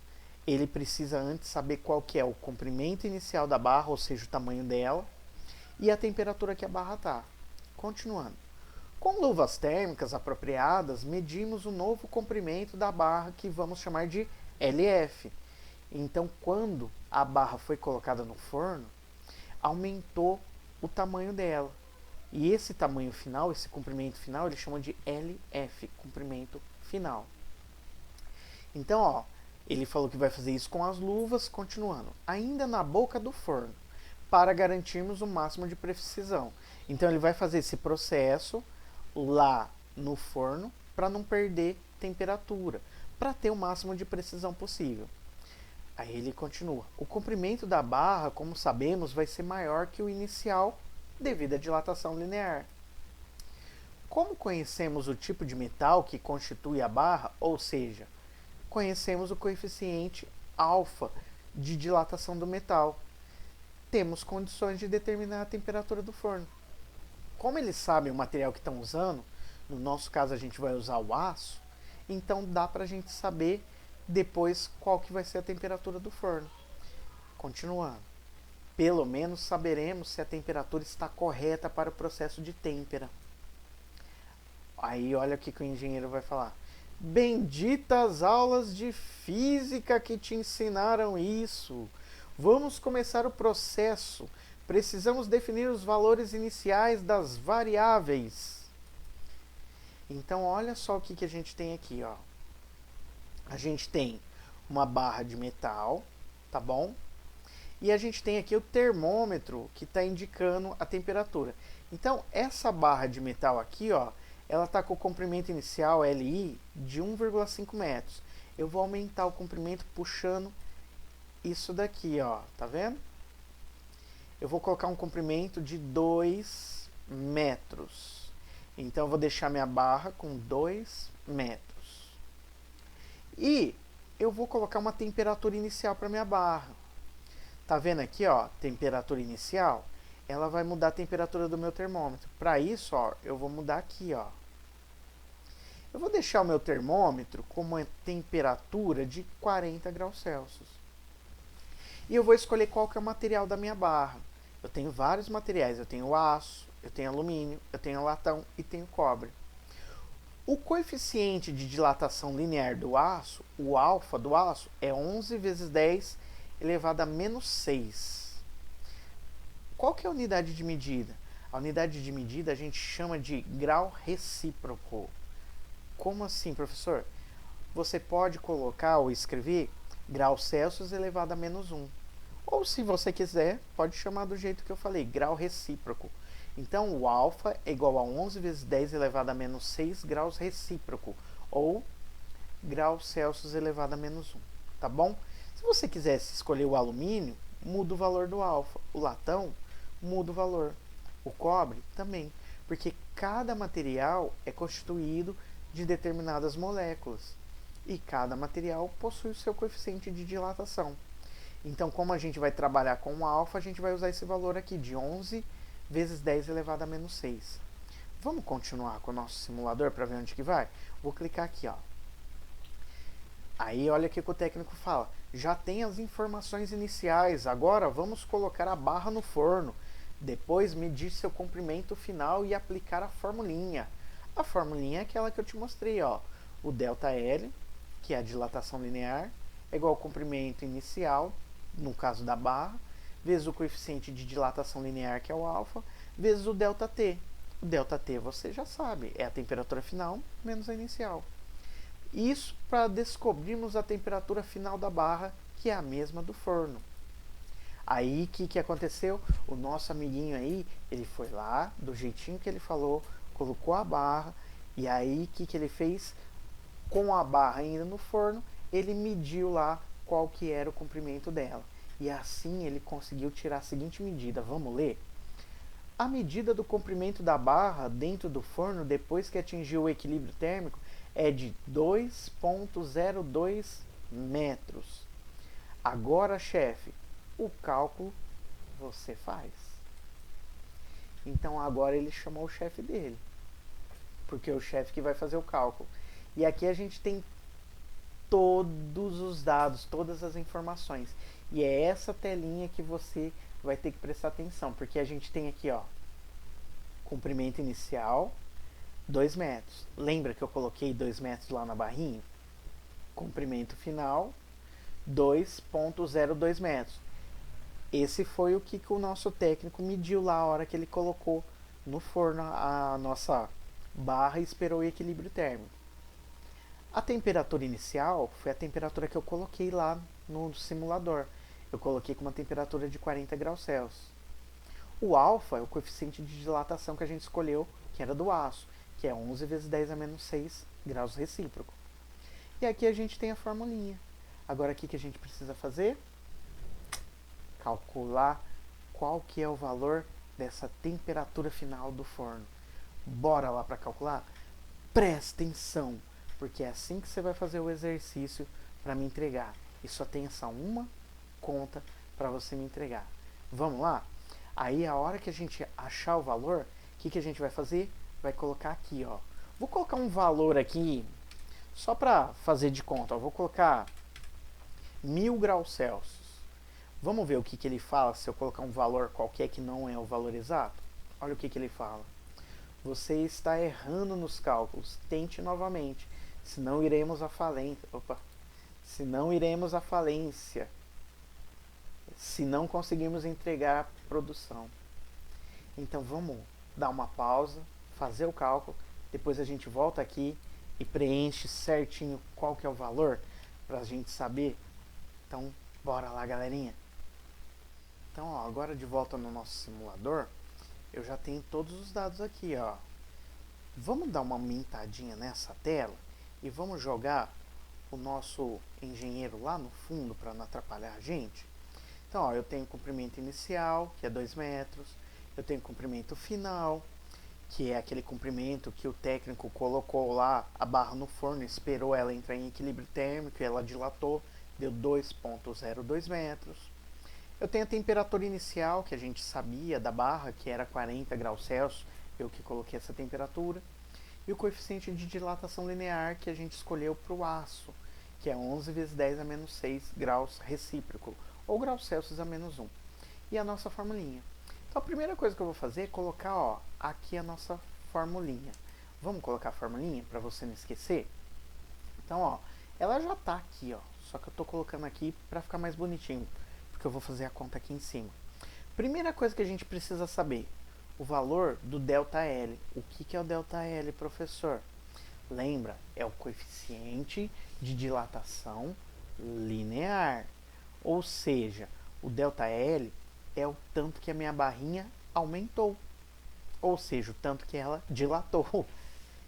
ele precisa antes saber qual que é o comprimento inicial da barra, ou seja, o tamanho dela, e a temperatura que a barra está. Continuando. Com luvas térmicas apropriadas, medimos o novo comprimento da barra, que vamos chamar de LF. Então, quando a barra foi colocada no forno, aumentou o tamanho dela. E esse tamanho final, esse comprimento final, ele chama de LF, comprimento final. Então, ó, ele falou que vai fazer isso com as luvas, continuando. Ainda na boca do forno, para garantirmos o máximo de precisão. Então, ele vai fazer esse processo lá no forno para não perder temperatura, para ter o máximo de precisão possível. Aí ele continua. O comprimento da barra, como sabemos, vai ser maior que o inicial devido à dilatação linear. Como conhecemos o tipo de metal que constitui a barra, ou seja, conhecemos o coeficiente alfa de dilatação do metal, temos condições de determinar a temperatura do forno. Como eles sabem o material que estão usando, no nosso caso a gente vai usar o aço, então dá para a gente saber depois qual que vai ser a temperatura do forno. Continuando. Pelo menos saberemos se a temperatura está correta para o processo de têmpera. Aí olha o que o engenheiro vai falar. Benditas aulas de física que te ensinaram isso. Vamos começar o processo. Precisamos definir os valores iniciais das variáveis. Então olha só o que a gente tem aqui, ó. A gente tem uma barra de metal, tá bom? E a gente tem aqui o termômetro que está indicando a temperatura. Então, essa barra de metal aqui, ó, ela está com o comprimento inicial, LI, de 1,5 metros. Eu vou aumentar o comprimento puxando isso daqui, ó, tá vendo? Eu vou colocar um comprimento de 2 metros. Então, eu vou deixar minha barra com 2 metros. E eu vou colocar uma temperatura inicial para minha barra. Tá vendo aqui, ó, temperatura inicial? Ela vai mudar a temperatura do meu termômetro. Para isso, ó, eu vou mudar aqui, ó. Eu vou deixar o meu termômetro com uma temperatura de 40 graus Celsius. E eu vou escolher qual que é o material da minha barra. Eu tenho vários materiais. Eu tenho aço, eu tenho alumínio, eu tenho latão e tenho cobre. O coeficiente de dilatação linear do aço, o alfa do aço, é 11 vezes 10 elevado a menos 6. Qual que é a unidade de medida? A unidade de medida a gente chama de grau recíproco. Como assim, professor? Você pode colocar ou escrever grau Celsius elevado a menos 1. Ou, se você quiser, pode chamar do jeito que eu falei, grau recíproco. Então, o alfa é igual a 11 vezes 10 elevado a menos 6 graus recíproco, ou grau Celsius elevado a menos 1, tá bom? Se você quisesse escolher o alumínio, muda o valor do alfa. O latão, muda o valor. O cobre, também, porque cada material é constituído de determinadas moléculas, e cada material possui o seu coeficiente de dilatação. Então, como a gente vai trabalhar com o alfa, a gente vai usar esse valor aqui, de 11 vezes 10 elevado a menos 6. Vamos continuar com o nosso simulador para ver onde que vai? Vou clicar aqui, ó. Aí olha o que o técnico fala. já tem as informações iniciais. Agora vamos colocar a barra no forno. Depois medir seu comprimento final e aplicar a formulinha. A formulinha é aquela que eu te mostrei, ó. O ΔL, que é a dilatação linear, é igual ao comprimento inicial, no caso da barra, vezes o coeficiente de dilatação linear, que é o alfa, vezes o ΔT. O ΔT você já sabe, é a temperatura final menos a inicial. Isso para descobrirmos a temperatura final da barra, que é a mesma do forno. Aí, o que aconteceu? O nosso amiguinho aí, ele foi lá, do jeitinho que ele falou, colocou a barra, e aí, o que ele fez? Com a barra ainda no forno, ele mediu lá qual que era o comprimento dela. E assim ele conseguiu tirar a seguinte medida. Vamos ler? A medida do comprimento da barra dentro do forno, depois que atingiu o equilíbrio térmico, é de 2,02 metros. Agora, chefe, o cálculo você faz. Então agora ele chamou o chefe dele, porque é o chefe que vai fazer o cálculo. E aqui a gente tem todos os dados, todas as informações. E é essa telinha que você vai ter que prestar atenção, porque a gente tem aqui, ó, comprimento inicial, 2 metros. Lembra que eu coloquei 2 metros lá na barrinha? Comprimento final, 2,02 metros. Esse foi o que o nosso técnico mediu lá a hora que ele colocou no forno a nossa barra e esperou o equilíbrio térmico. A temperatura inicial foi a temperatura que eu coloquei lá no simulador. Eu coloquei com uma temperatura de 40 graus Celsius. O alfa é o coeficiente de dilatação que a gente escolheu, que era do aço, que é 11 vezes 10 a menos 6 graus recíproco. E aqui a gente tem a formulinha. Agora o que a gente precisa fazer? Calcular qual que é o valor dessa temperatura final do forno. Bora lá para calcular? Presta atenção, porque é assim que você vai fazer o exercício para me entregar. E só tem essa uma conta para você me entregar. Vamos lá? Aí a hora que a gente achar o valor, o que a gente vai fazer? Vai colocar aqui, ó. Vou colocar um valor aqui, só para fazer de conta. Ó. Vou colocar 1000 graus Celsius. Vamos ver o que ele fala se eu colocar um valor qualquer que não é o valor exato? Olha o que ele fala. Você está errando nos cálculos. Tente novamente. Senão iremos à falência. Senão iremos à falência. Se não conseguirmos entregar a produção. Então vamos dar uma pausa, fazer o cálculo, depois a gente volta aqui e preenche certinho qual que é o valor para a gente saber. Então bora lá, galerinha. Então ó, agora de volta no nosso simulador, eu já tenho todos os dados aqui, ó. Vamos dar uma aumentadinha nessa tela e vamos jogar o nosso engenheiro lá no fundo para não atrapalhar a gente. Então, ó, eu tenho comprimento inicial, que é 2 metros. Eu tenho comprimento final, que é aquele comprimento que o técnico colocou lá a barra no forno, esperou ela entrar em equilíbrio térmico e ela dilatou, deu 2,02 metros. Eu tenho a temperatura inicial, que a gente sabia da barra, que era 40 graus Celsius, eu que coloquei essa temperatura. E o coeficiente de dilatação linear, que a gente escolheu para o aço, que é 11 vezes 10 a menos 6 graus recíproco, ou graus Celsius a menos 1. E a nossa formulinha. Então a primeira coisa que eu vou fazer é colocar, ó, aqui a nossa formulinha. Vamos colocar a formulinha para você não esquecer? Então, ó, ela já está aqui, ó, só que eu estou colocando aqui para ficar mais bonitinho, porque eu vou fazer a conta aqui em cima. Primeira coisa que a gente precisa saber, o valor do ΔL. O que é o ΔL, professor? Lembra, é o coeficiente de dilatação linear. Ou seja, o ΔL é o tanto que a minha barrinha aumentou. Ou seja, o tanto que ela dilatou.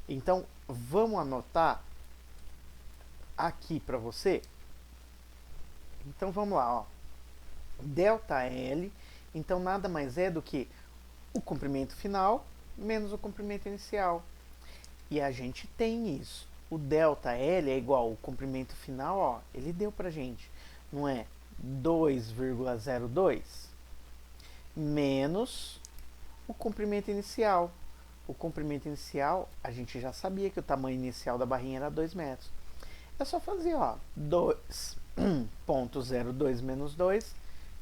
Então, vamos anotar aqui para você? Então, vamos lá, ó. ΔL, então nada mais é do que o comprimento final menos o comprimento inicial. E a gente tem isso. O ΔL é igual ao comprimento final, ó, ele deu pra gente, não é 2,02 menos o comprimento inicial. O comprimento inicial, a gente já sabia que o tamanho inicial da barrinha era 2 metros. É só fazer, ó, 2 0,02 menos 2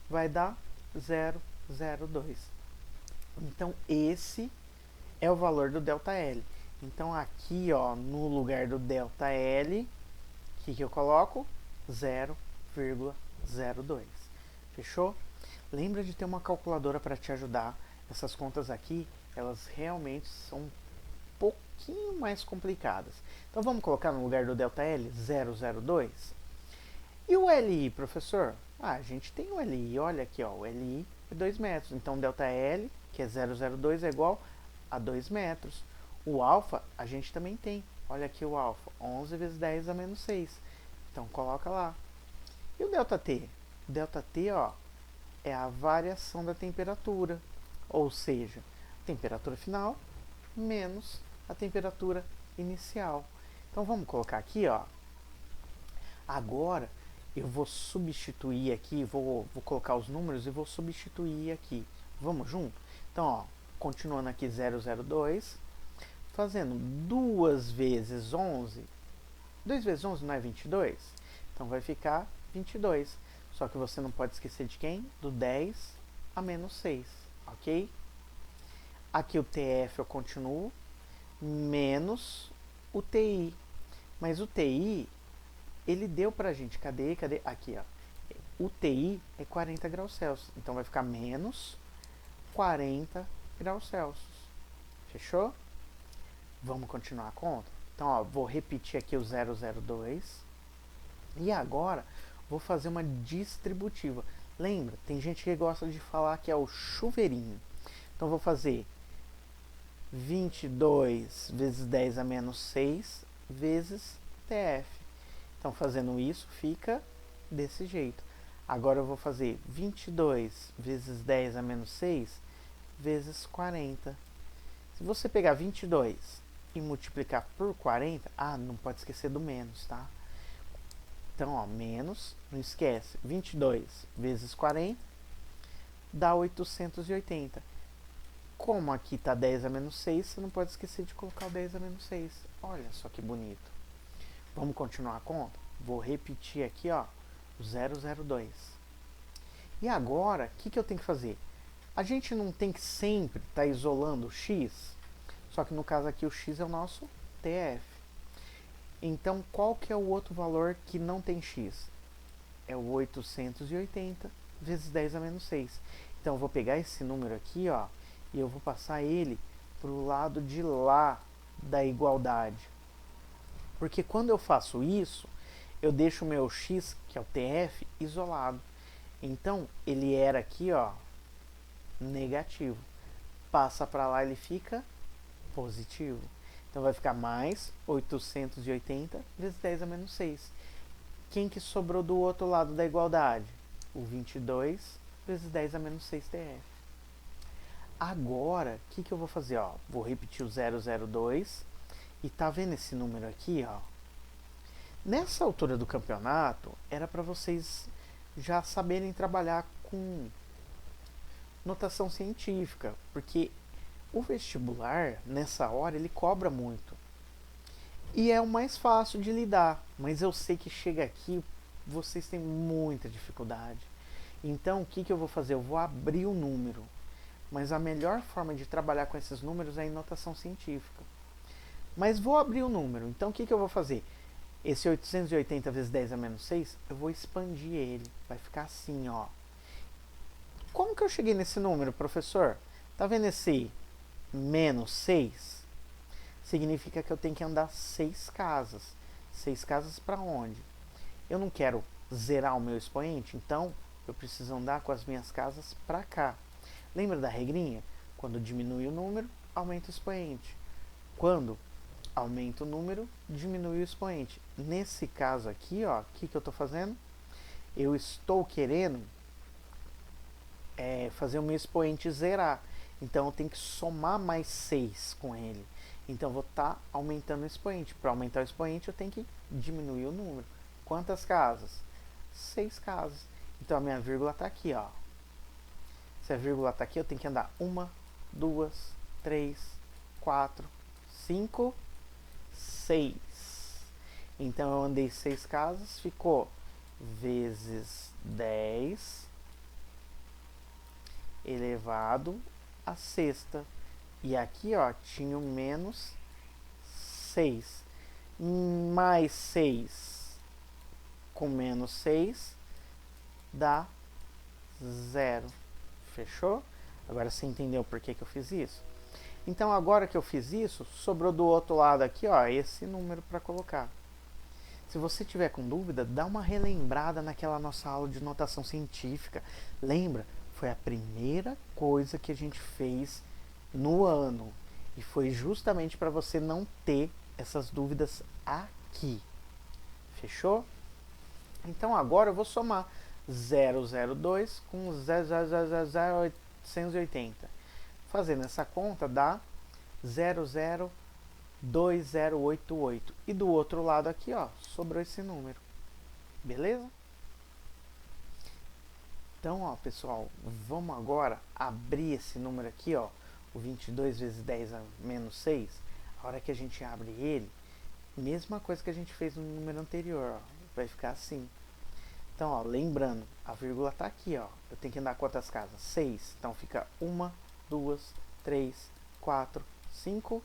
vai dar 0,02. Então, esse é o valor do ΔL. Então, aqui, ó, no lugar do ΔL, o que eu coloco? 0,02. Fechou? Lembra de ter uma calculadora para te ajudar. Essas contas aqui, elas realmente são um pouquinho mais complicadas. Então, vamos colocar no lugar do ΔL 0,02. E o LI, professor? A gente tem o LI, olha aqui, ó, o LI é 2 metros. Então, ΔL, que é 0,02, é igual a 2 metros. O alfa, a gente também tem. Olha aqui o alfa, 11 vezes 10 a menos 6. Então, coloca lá. E o ΔT? O ΔT, ó, é a variação da temperatura. Ou seja, temperatura final menos a temperatura inicial. Então, vamos colocar aqui, ó. Agora, eu vou substituir aqui, vou colocar os números e vou substituir aqui. Vamos junto? Então, ó, continuando aqui 002, fazendo 2 vezes 11. 2 vezes 11 não é 22? Então, vai ficar 22. Só que você não pode esquecer de quem? Do 10 a menos 6, ok? Aqui o TF eu continuo, menos o TI. Mas o TI, ele deu pra gente, cadê? Aqui, ó. O TI é 40 graus Celsius, então vai ficar menos 40 graus Celsius. Fechou? Vamos continuar a conta? Então, ó, vou repetir aqui o 002. E agora, vou fazer uma distributiva. Lembra, tem gente que gosta de falar que é o chuveirinho. Então, vou fazer 22 vezes 10 a menos 6 vezes TF. Então, fazendo isso, fica desse jeito. Agora, eu vou fazer 22 vezes 10 a menos 6 vezes 40. Se você pegar 22 e multiplicar por 40, não pode esquecer do menos, tá? Então, ó, menos, não esquece, 22 vezes 40 dá 880. Como aqui está 10 a menos 6, você não pode esquecer de colocar o 10 a menos 6. Olha só que bonito. Vamos continuar a conta? Vou repetir aqui, ó, o 002. E agora, o que eu tenho que fazer? A gente não tem que sempre estar isolando o x, só que no caso aqui o x é o nosso TF. Então, qual que é o outro valor que não tem x? É o 880 vezes 10 a menos 6. Então, eu vou pegar esse número aqui, ó, e eu vou passar ele para o lado de lá da igualdade. Porque quando eu faço isso, eu deixo o meu x, que é o TF, isolado. Então, ele era aqui, ó, negativo. Passa para lá, ele fica positivo. Então, vai ficar mais 880 vezes 10 a menos 6. Quem que sobrou do outro lado da igualdade? O 22 vezes 10 a menos 6 TF. Agora, o que eu vou fazer? Ó, vou repetir o 002. E tá vendo esse número aqui, ó? Nessa altura do campeonato, era para vocês já saberem trabalhar com notação científica, porque o vestibular, nessa hora, ele cobra muito. E é o mais fácil de lidar, mas eu sei que chega aqui, vocês têm muita dificuldade. Então, o que eu vou fazer? Eu vou abrir o número, mas a melhor forma de trabalhar com esses números é em notação científica. Mas vou abrir o número, então o que eu vou fazer? Esse 880 vezes 10 a menos 6, eu vou expandir ele, vai ficar assim, ó. Como que eu cheguei nesse número, professor? Tá vendo esse menos 6? Significa que eu tenho que andar 6 casas. 6 casas para onde? Eu não quero zerar o meu expoente, então eu preciso andar com as minhas casas para cá. Lembra da regrinha? Quando diminui o número, aumenta o expoente. Quando aumenta o número, diminui o expoente. Nesse caso aqui, ó, o que eu estou fazendo? Eu estou querendo fazer o meu expoente zerar. Então eu tenho que somar mais 6 com ele. Então eu vou estar aumentando o expoente. Para aumentar o expoente, eu tenho que diminuir o número. Quantas casas? 6 casas. Então a minha vírgula está aqui, ó. Se a vírgula está aqui, eu tenho que andar 1, 2, 3, 4, 5, 6. Então eu andei 6 casas, ficou vezes 10 elevado à sexta. E aqui, ó, tinha o menos 6. Mais 6 com menos 6 dá 0. Fechou? Agora você entendeu por que eu fiz isso? Então, agora que eu fiz isso, sobrou do outro lado aqui, ó, esse número para colocar. Se você tiver com dúvida, dá uma relembrada naquela nossa aula de notação científica. Lembra? Foi a primeira coisa que a gente fez no ano. E foi justamente para você não ter essas dúvidas aqui. Fechou? Então agora eu vou somar 002 com 0,880. Fazendo essa conta dá 002088. E do outro lado aqui, ó, sobrou esse número. Beleza? Então, ó, pessoal, vamos agora abrir esse número aqui, ó, o 22 vezes 10 a menos 6. A hora que a gente abre ele, mesma coisa que a gente fez no número anterior, ó, vai ficar assim. Então, ó, lembrando, a vírgula tá aqui, ó. Eu tenho que andar quantas casas? 6. Então fica 1, 2, 3, 4, 5,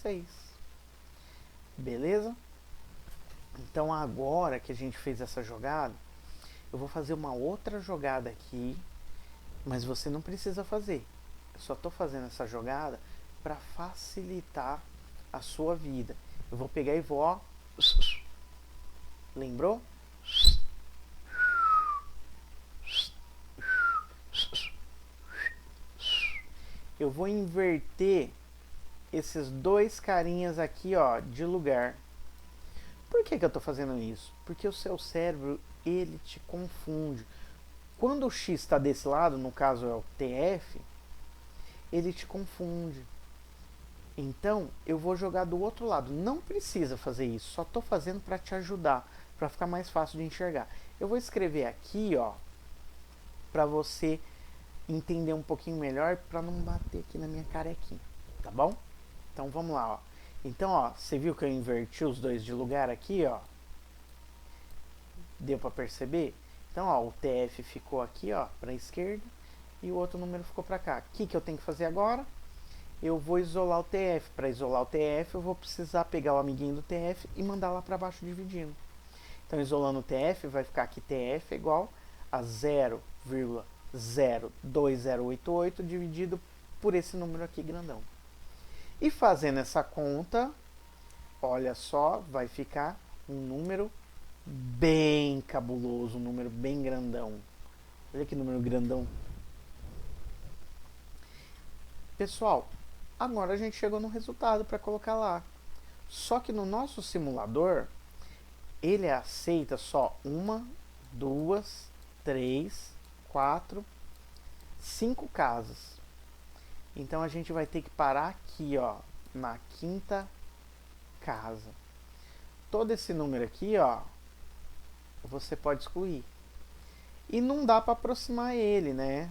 6. Beleza? Então agora que a gente fez essa jogada, eu vou fazer uma outra jogada aqui, mas você não precisa fazer. Eu só estou fazendo essa jogada para facilitar a sua vida. Eu vou pegar e vou, ó, lembrou? Eu vou inverter esses dois carinhas aqui, ó, de lugar. Por que eu estou fazendo isso? Porque o seu cérebro, ele te confunde. Quando o X está desse lado, no caso é o TF, ele te confunde. Então, eu vou jogar do outro lado. Não precisa fazer isso, só estou fazendo para te ajudar, para ficar mais fácil de enxergar. Eu vou escrever aqui, ó, para você entender um pouquinho melhor, para não bater aqui na minha carequinha, tá bom? Então vamos lá, ó. Então, ó, você viu que eu inverti os dois de lugar aqui, ó? Deu para perceber? Então, ó, o TF ficou aqui, ó, para a esquerda e o outro número ficou para cá. O que eu tenho que fazer agora? Eu vou isolar o TF. Para isolar o TF, eu vou precisar pegar o amiguinho do TF e mandar lá para baixo dividindo. Então, isolando o TF, vai ficar aqui TF é igual a 0,02088 dividido por esse número aqui grandão. E fazendo essa conta, olha só, vai ficar um número bem cabuloso, um número bem grandão. Olha que número grandão. Pessoal, agora a gente chegou no resultado para colocar lá. Só que no nosso simulador, ele aceita só 1, 2, 3, 4, 5 casas. Então a gente vai ter que parar aqui, ó, na quinta casa. Todo esse número aqui, ó, você pode excluir. E não dá para aproximar ele, né?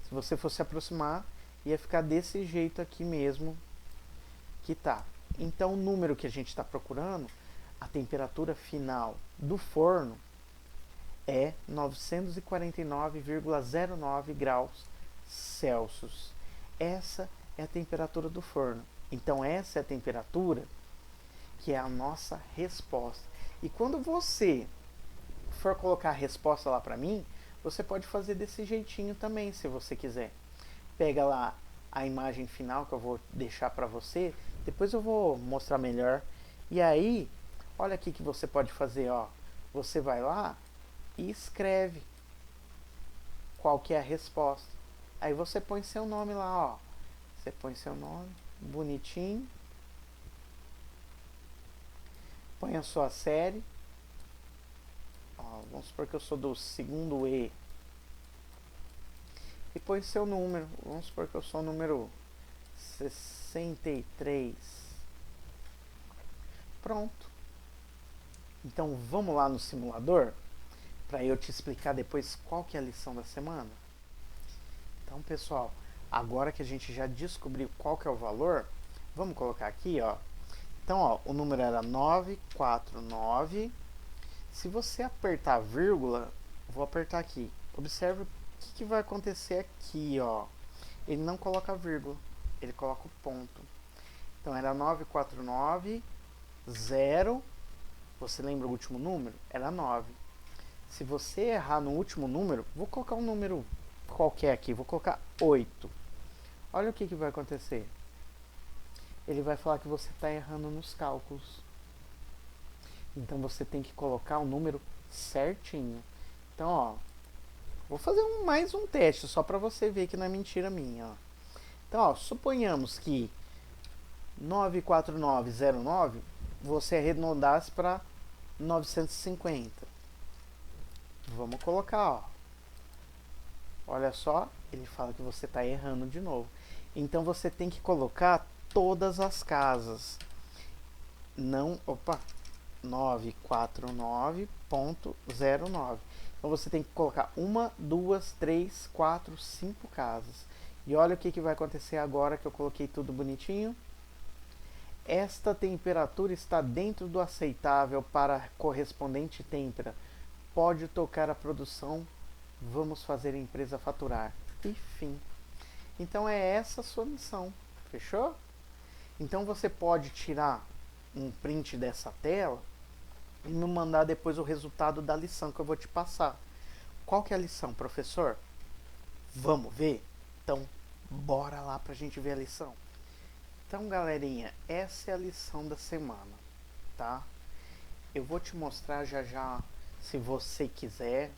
Se você fosse aproximar, ia ficar desse jeito aqui mesmo que tá. Então o número que a gente está procurando, a temperatura final do forno é 949,09 graus Celsius. Essa é a temperatura do forno. Então essa é a temperatura que é a nossa resposta. E quando você for colocar a resposta lá para mim, você pode fazer desse jeitinho também, se você quiser. Pega lá a imagem final que eu vou deixar para você, depois eu vou mostrar melhor. E aí, olha aqui que você pode fazer, ó. Você vai lá e escreve qual que é a resposta. Aí você põe seu nome lá, ó. Você põe seu nome, bonitinho. Põe a sua série. Ó, vamos supor que eu sou do segundo E. E põe seu número. Vamos supor que eu sou o número 63. Pronto. Então vamos lá no simulador para eu te explicar depois qual que é a lição da semana. Então, pessoal, agora que a gente já descobriu qual que é o valor, vamos colocar aqui, ó. Então, ó, o número era 949. Se você apertar vírgula, vou apertar aqui. Observe o que vai acontecer aqui, ó. Ele não coloca vírgula, ele coloca o ponto. Então era 949, 0. Você lembra o último número? Era 9. Se você errar no último número, vou colocar um número qualquer aqui, vou colocar 8. Olha o que vai acontecer. Ele vai falar que você está errando nos cálculos. Então você tem que colocar o número certinho. Então, ó, vou fazer mais um teste só para você ver que não é mentira minha, ó. Então, ó, suponhamos que 94909 você arredondasse para 950. Vamos colocar, ó. Olha só, ele fala que você está errando de novo. Então você tem que colocar todas as casas. Não, opa, 949.09. Então você tem que colocar 1, 2, 3, 4, 5 casas. E olha o que vai acontecer agora que eu coloquei tudo bonitinho. Esta temperatura está dentro do aceitável para a correspondente têmpera. Pode tocar a produção. Vamos fazer a empresa faturar. E fim. Então é essa a sua missão. Fechou? Então você pode tirar um print dessa tela e me mandar depois o resultado da lição que eu vou te passar. Qual que é a lição, professor? Vamos ver? Então, bora lá pra gente ver a lição. Então, galerinha, essa é a lição da semana, tá? Eu vou te mostrar já já, se você quiser,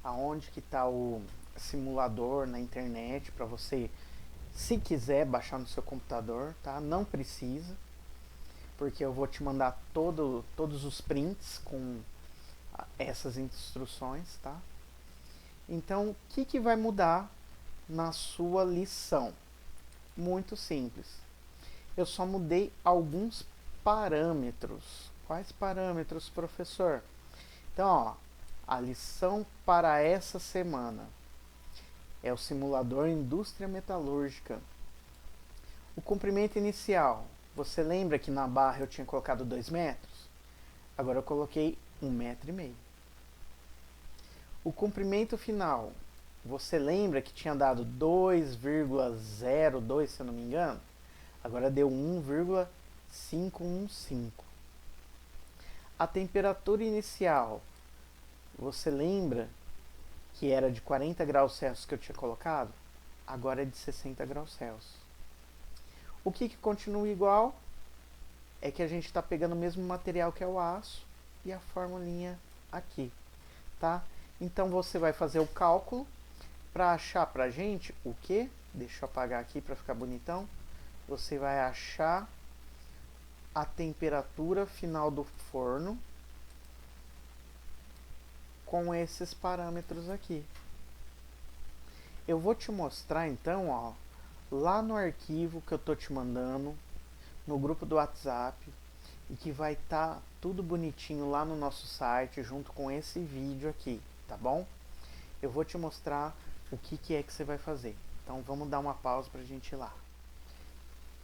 aonde que tá o simulador na internet para você, se quiser, baixar no seu computador, tá? Não precisa, porque eu vou te mandar todos os prints com essas instruções, tá? Então, o que vai mudar na sua lição? Muito simples. Eu só mudei alguns parâmetros. Quais parâmetros, professor? Então, ó, a lição para essa semana é o simulador indústria metalúrgica. O comprimento inicial. Você lembra que na barra eu tinha colocado 2 metros? Agora eu coloquei 1,5 metro. O comprimento final. Você lembra que tinha dado 2,02, se eu não me engano? Agora deu 1,515. A temperatura inicial. Você lembra que era de 40 graus Celsius que eu tinha colocado? Agora é de 60 graus Celsius. O que continua igual é que a gente está pegando o mesmo material que é o aço e a formulinha aqui, tá? Então você vai fazer o cálculo para achar pra gente o que? Deixa eu apagar aqui para ficar bonitão. Você vai achar a temperatura final do forno com esses parâmetros aqui. Eu vou te mostrar então, ó, lá no arquivo que eu tô te mandando, no grupo do WhatsApp, e que vai estar tudo bonitinho lá no nosso site, junto com esse vídeo aqui, tá bom? Eu vou te mostrar o que é que você vai fazer. Então vamos dar uma pausa pra gente ir lá.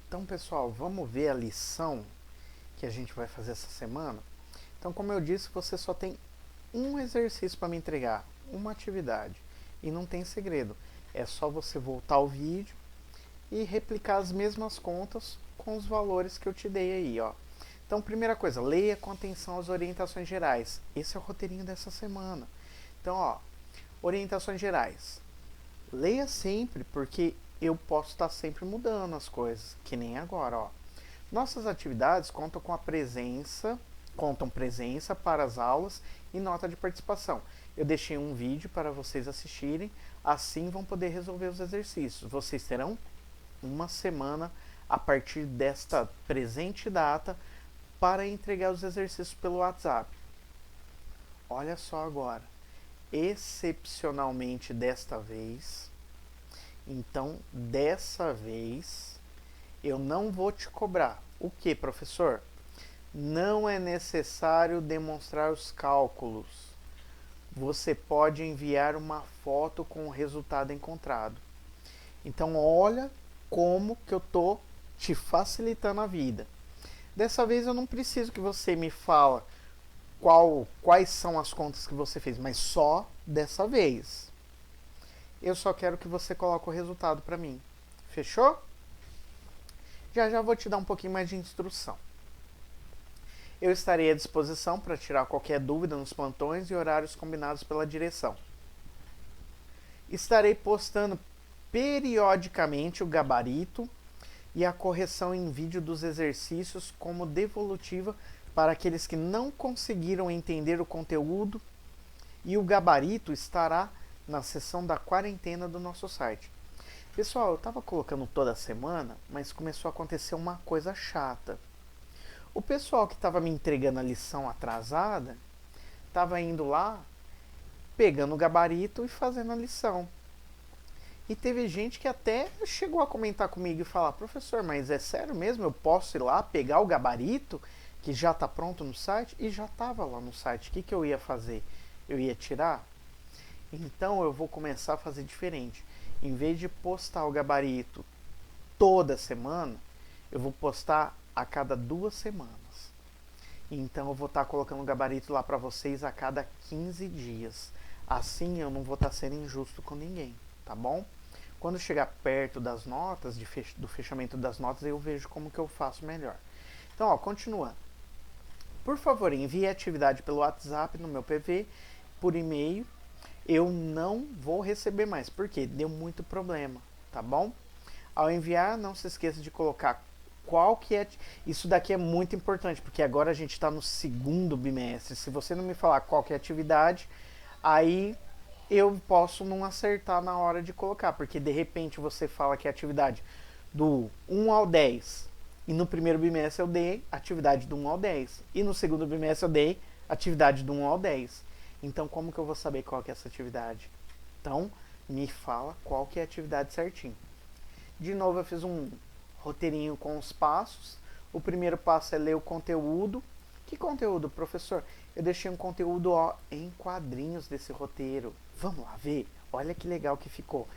Então, pessoal, vamos ver a lição que a gente vai fazer essa semana. Então, como eu disse, você só tem um exercício para me entregar, uma atividade, e não tem segredo. É só você voltar ao vídeo e replicar as mesmas contas com os valores que eu te dei aí, ó. Então, primeira coisa, leia com atenção as orientações gerais. Esse é o roteirinho dessa semana. Então, ó, orientações gerais. Leia sempre, porque eu posso estar sempre mudando as coisas, que nem agora, ó. Nossas atividades contam presença para as aulas e nota de participação. Eu deixei um vídeo para vocês assistirem, assim vão poder resolver os exercícios. Vocês terão uma semana a partir desta presente data para entregar os exercícios pelo WhatsApp. Olha só agora, excepcionalmente desta vez, então dessa vez eu não vou te cobrar. O que, professor? Não é necessário demonstrar os cálculos. Você pode enviar uma foto com o resultado encontrado. Então olha como que eu tô te facilitando a vida. Dessa vez eu não preciso que você me fala quais são as contas que você fez, mas só dessa vez. Eu só quero que você coloque o resultado para mim. Fechou? Já já vou te dar um pouquinho mais de instrução. Eu estarei à disposição para tirar qualquer dúvida nos plantões e horários combinados pela direção. Estarei postando periodicamente o gabarito e a correção em vídeo dos exercícios como devolutiva para aqueles que não conseguiram entender o conteúdo, e o gabarito estará na seção da quarentena do nosso site. Pessoal, eu estava colocando toda semana, mas começou a acontecer uma coisa chata. O pessoal que estava me entregando a lição atrasada estava indo lá, pegando o gabarito e fazendo a lição. E teve gente que até chegou a comentar comigo e falar: professor, mas é sério mesmo? Eu posso ir lá pegar o gabarito que já está pronto no site? E já estava lá no site. O que eu ia fazer? Eu ia tirar? Então eu vou começar a fazer diferente. Em vez de postar o gabarito toda semana, eu vou postar a cada 2 semanas. Então eu vou estar colocando o gabarito lá para vocês a cada 15 dias. Assim eu não vou estar sendo injusto com ninguém, tá bom? Quando chegar perto das notas, do fechamento das notas, eu vejo como que eu faço melhor. Então, ó, continuando. Por favor, envie a atividade pelo WhatsApp no meu PV, por e-mail. Eu não vou receber mais, porque deu muito problema, tá bom? Ao enviar, não se esqueça de colocar qual que é... Isso daqui é muito importante, porque agora a gente está no segundo bimestre. Se você não me falar qual que é a atividade, aí eu posso não acertar na hora de colocar, porque de repente você fala que é a atividade do 1 ao 10, e no primeiro bimestre eu dei atividade do 1 ao 10, e no segundo bimestre eu dei atividade do 1 ao 10. Então como que eu vou saber qual que é essa atividade? Então me fala qual que é a atividade certinho. De novo eu fiz um roteirinho com os passos. O primeiro passo é ler o conteúdo. Que conteúdo, professor? Eu deixei um conteúdo em quadrinhos desse roteiro. Vamos lá ver? Olha que legal que ficou.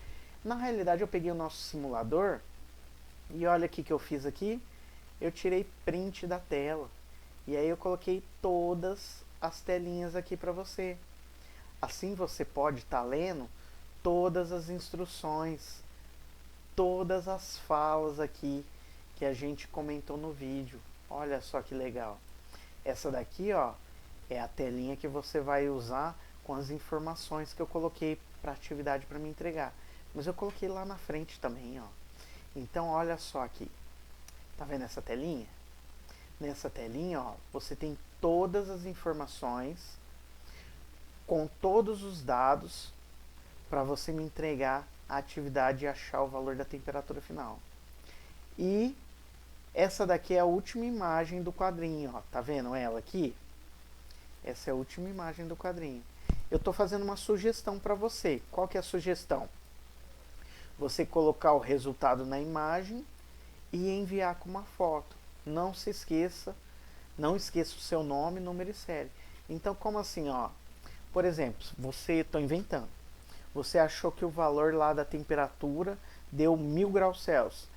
Na realidade eu peguei o nosso simulador e olha o que eu fiz aqui. Eu tirei print da tela. E aí eu coloquei todas as telinhas aqui para você. Assim você pode estar lendo todas as instruções, todas as falas aqui que a gente comentou no vídeo. Olha só que legal. Essa daqui, ó, é a telinha que você vai usar com as informações que eu coloquei para atividade para me entregar. Mas eu coloquei lá na frente também, ó. Então, olha só aqui. Tá vendo essa telinha? Nessa telinha, ó, você tem todas as informações com todos os dados para você me entregar a atividade e achar o valor da temperatura final. E essa daqui é a última imagem do quadrinho, ó. Tá vendo ela aqui? Essa é a última imagem do quadrinho. Eu estou fazendo uma sugestão para você. Qual que é a sugestão? Você colocar o resultado na imagem e enviar com uma foto. Não se esqueça, não esqueça o seu nome, número e série. Então, como assim, ó? Por exemplo, estou inventando. Você achou que o valor lá da temperatura deu 1000 graus Celsius.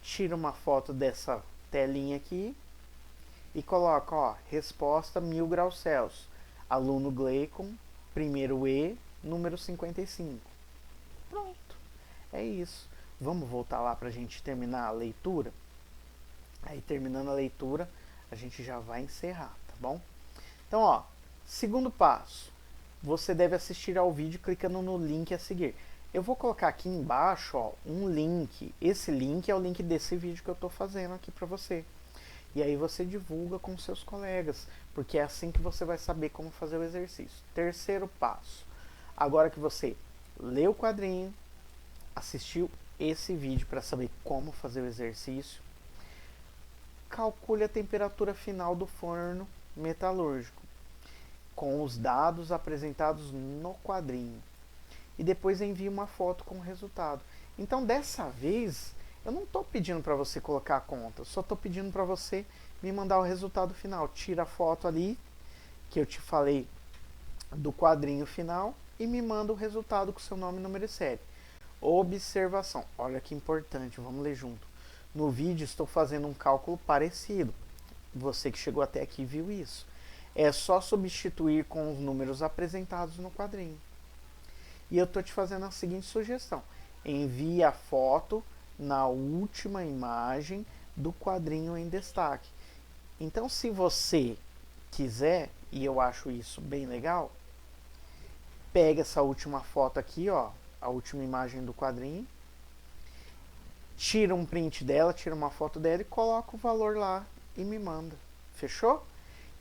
Tira uma foto dessa telinha aqui e coloca, ó, resposta 1000 graus Celsius. Aluno Gleicon, primeiro E, número 55. Pronto. É isso. Vamos voltar lá para a gente terminar a leitura? Aí, terminando a leitura, a gente já vai encerrar, tá bom? Então, ó, segundo passo. Você deve assistir ao vídeo clicando no link a seguir. Eu vou colocar aqui embaixo, ó, um link. Esse link é o link desse vídeo que eu estou fazendo aqui para você. E aí você divulga com seus colegas, porque é assim que você vai saber como fazer o exercício. Terceiro passo. Agora que você leu o quadrinho, assistiu esse vídeo para saber como fazer o exercício, calcule a temperatura final do forno metalúrgico com os dados apresentados no quadrinho e depois envie uma foto com o resultado. Então, dessa vez, eu não estou pedindo para você colocar a conta, só estou pedindo para você me mandar o resultado final. Tira a foto ali que eu te falei do quadrinho final e me manda o resultado com seu nome, número e série. Observação, olha que importante, vamos ler junto. No vídeo estou fazendo um cálculo parecido. Você que chegou até aqui viu isso. É só substituir com os números apresentados no quadrinho. E eu estou te fazendo a seguinte sugestão: envie a foto na última imagem do quadrinho em destaque. Então, se você quiser, e eu acho isso bem legal, pega essa última foto aqui, ó, a última imagem do quadrinho, tira um print dela, tira uma foto dela e coloca o valor lá e me manda. Fechou?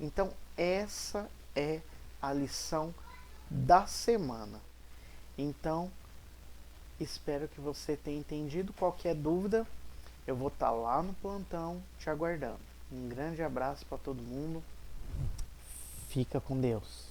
Então, essa é a lição da semana. Então, espero que você tenha entendido. Qualquer dúvida, eu vou estar lá no plantão te aguardando. Um grande abraço para todo mundo. Fica com Deus.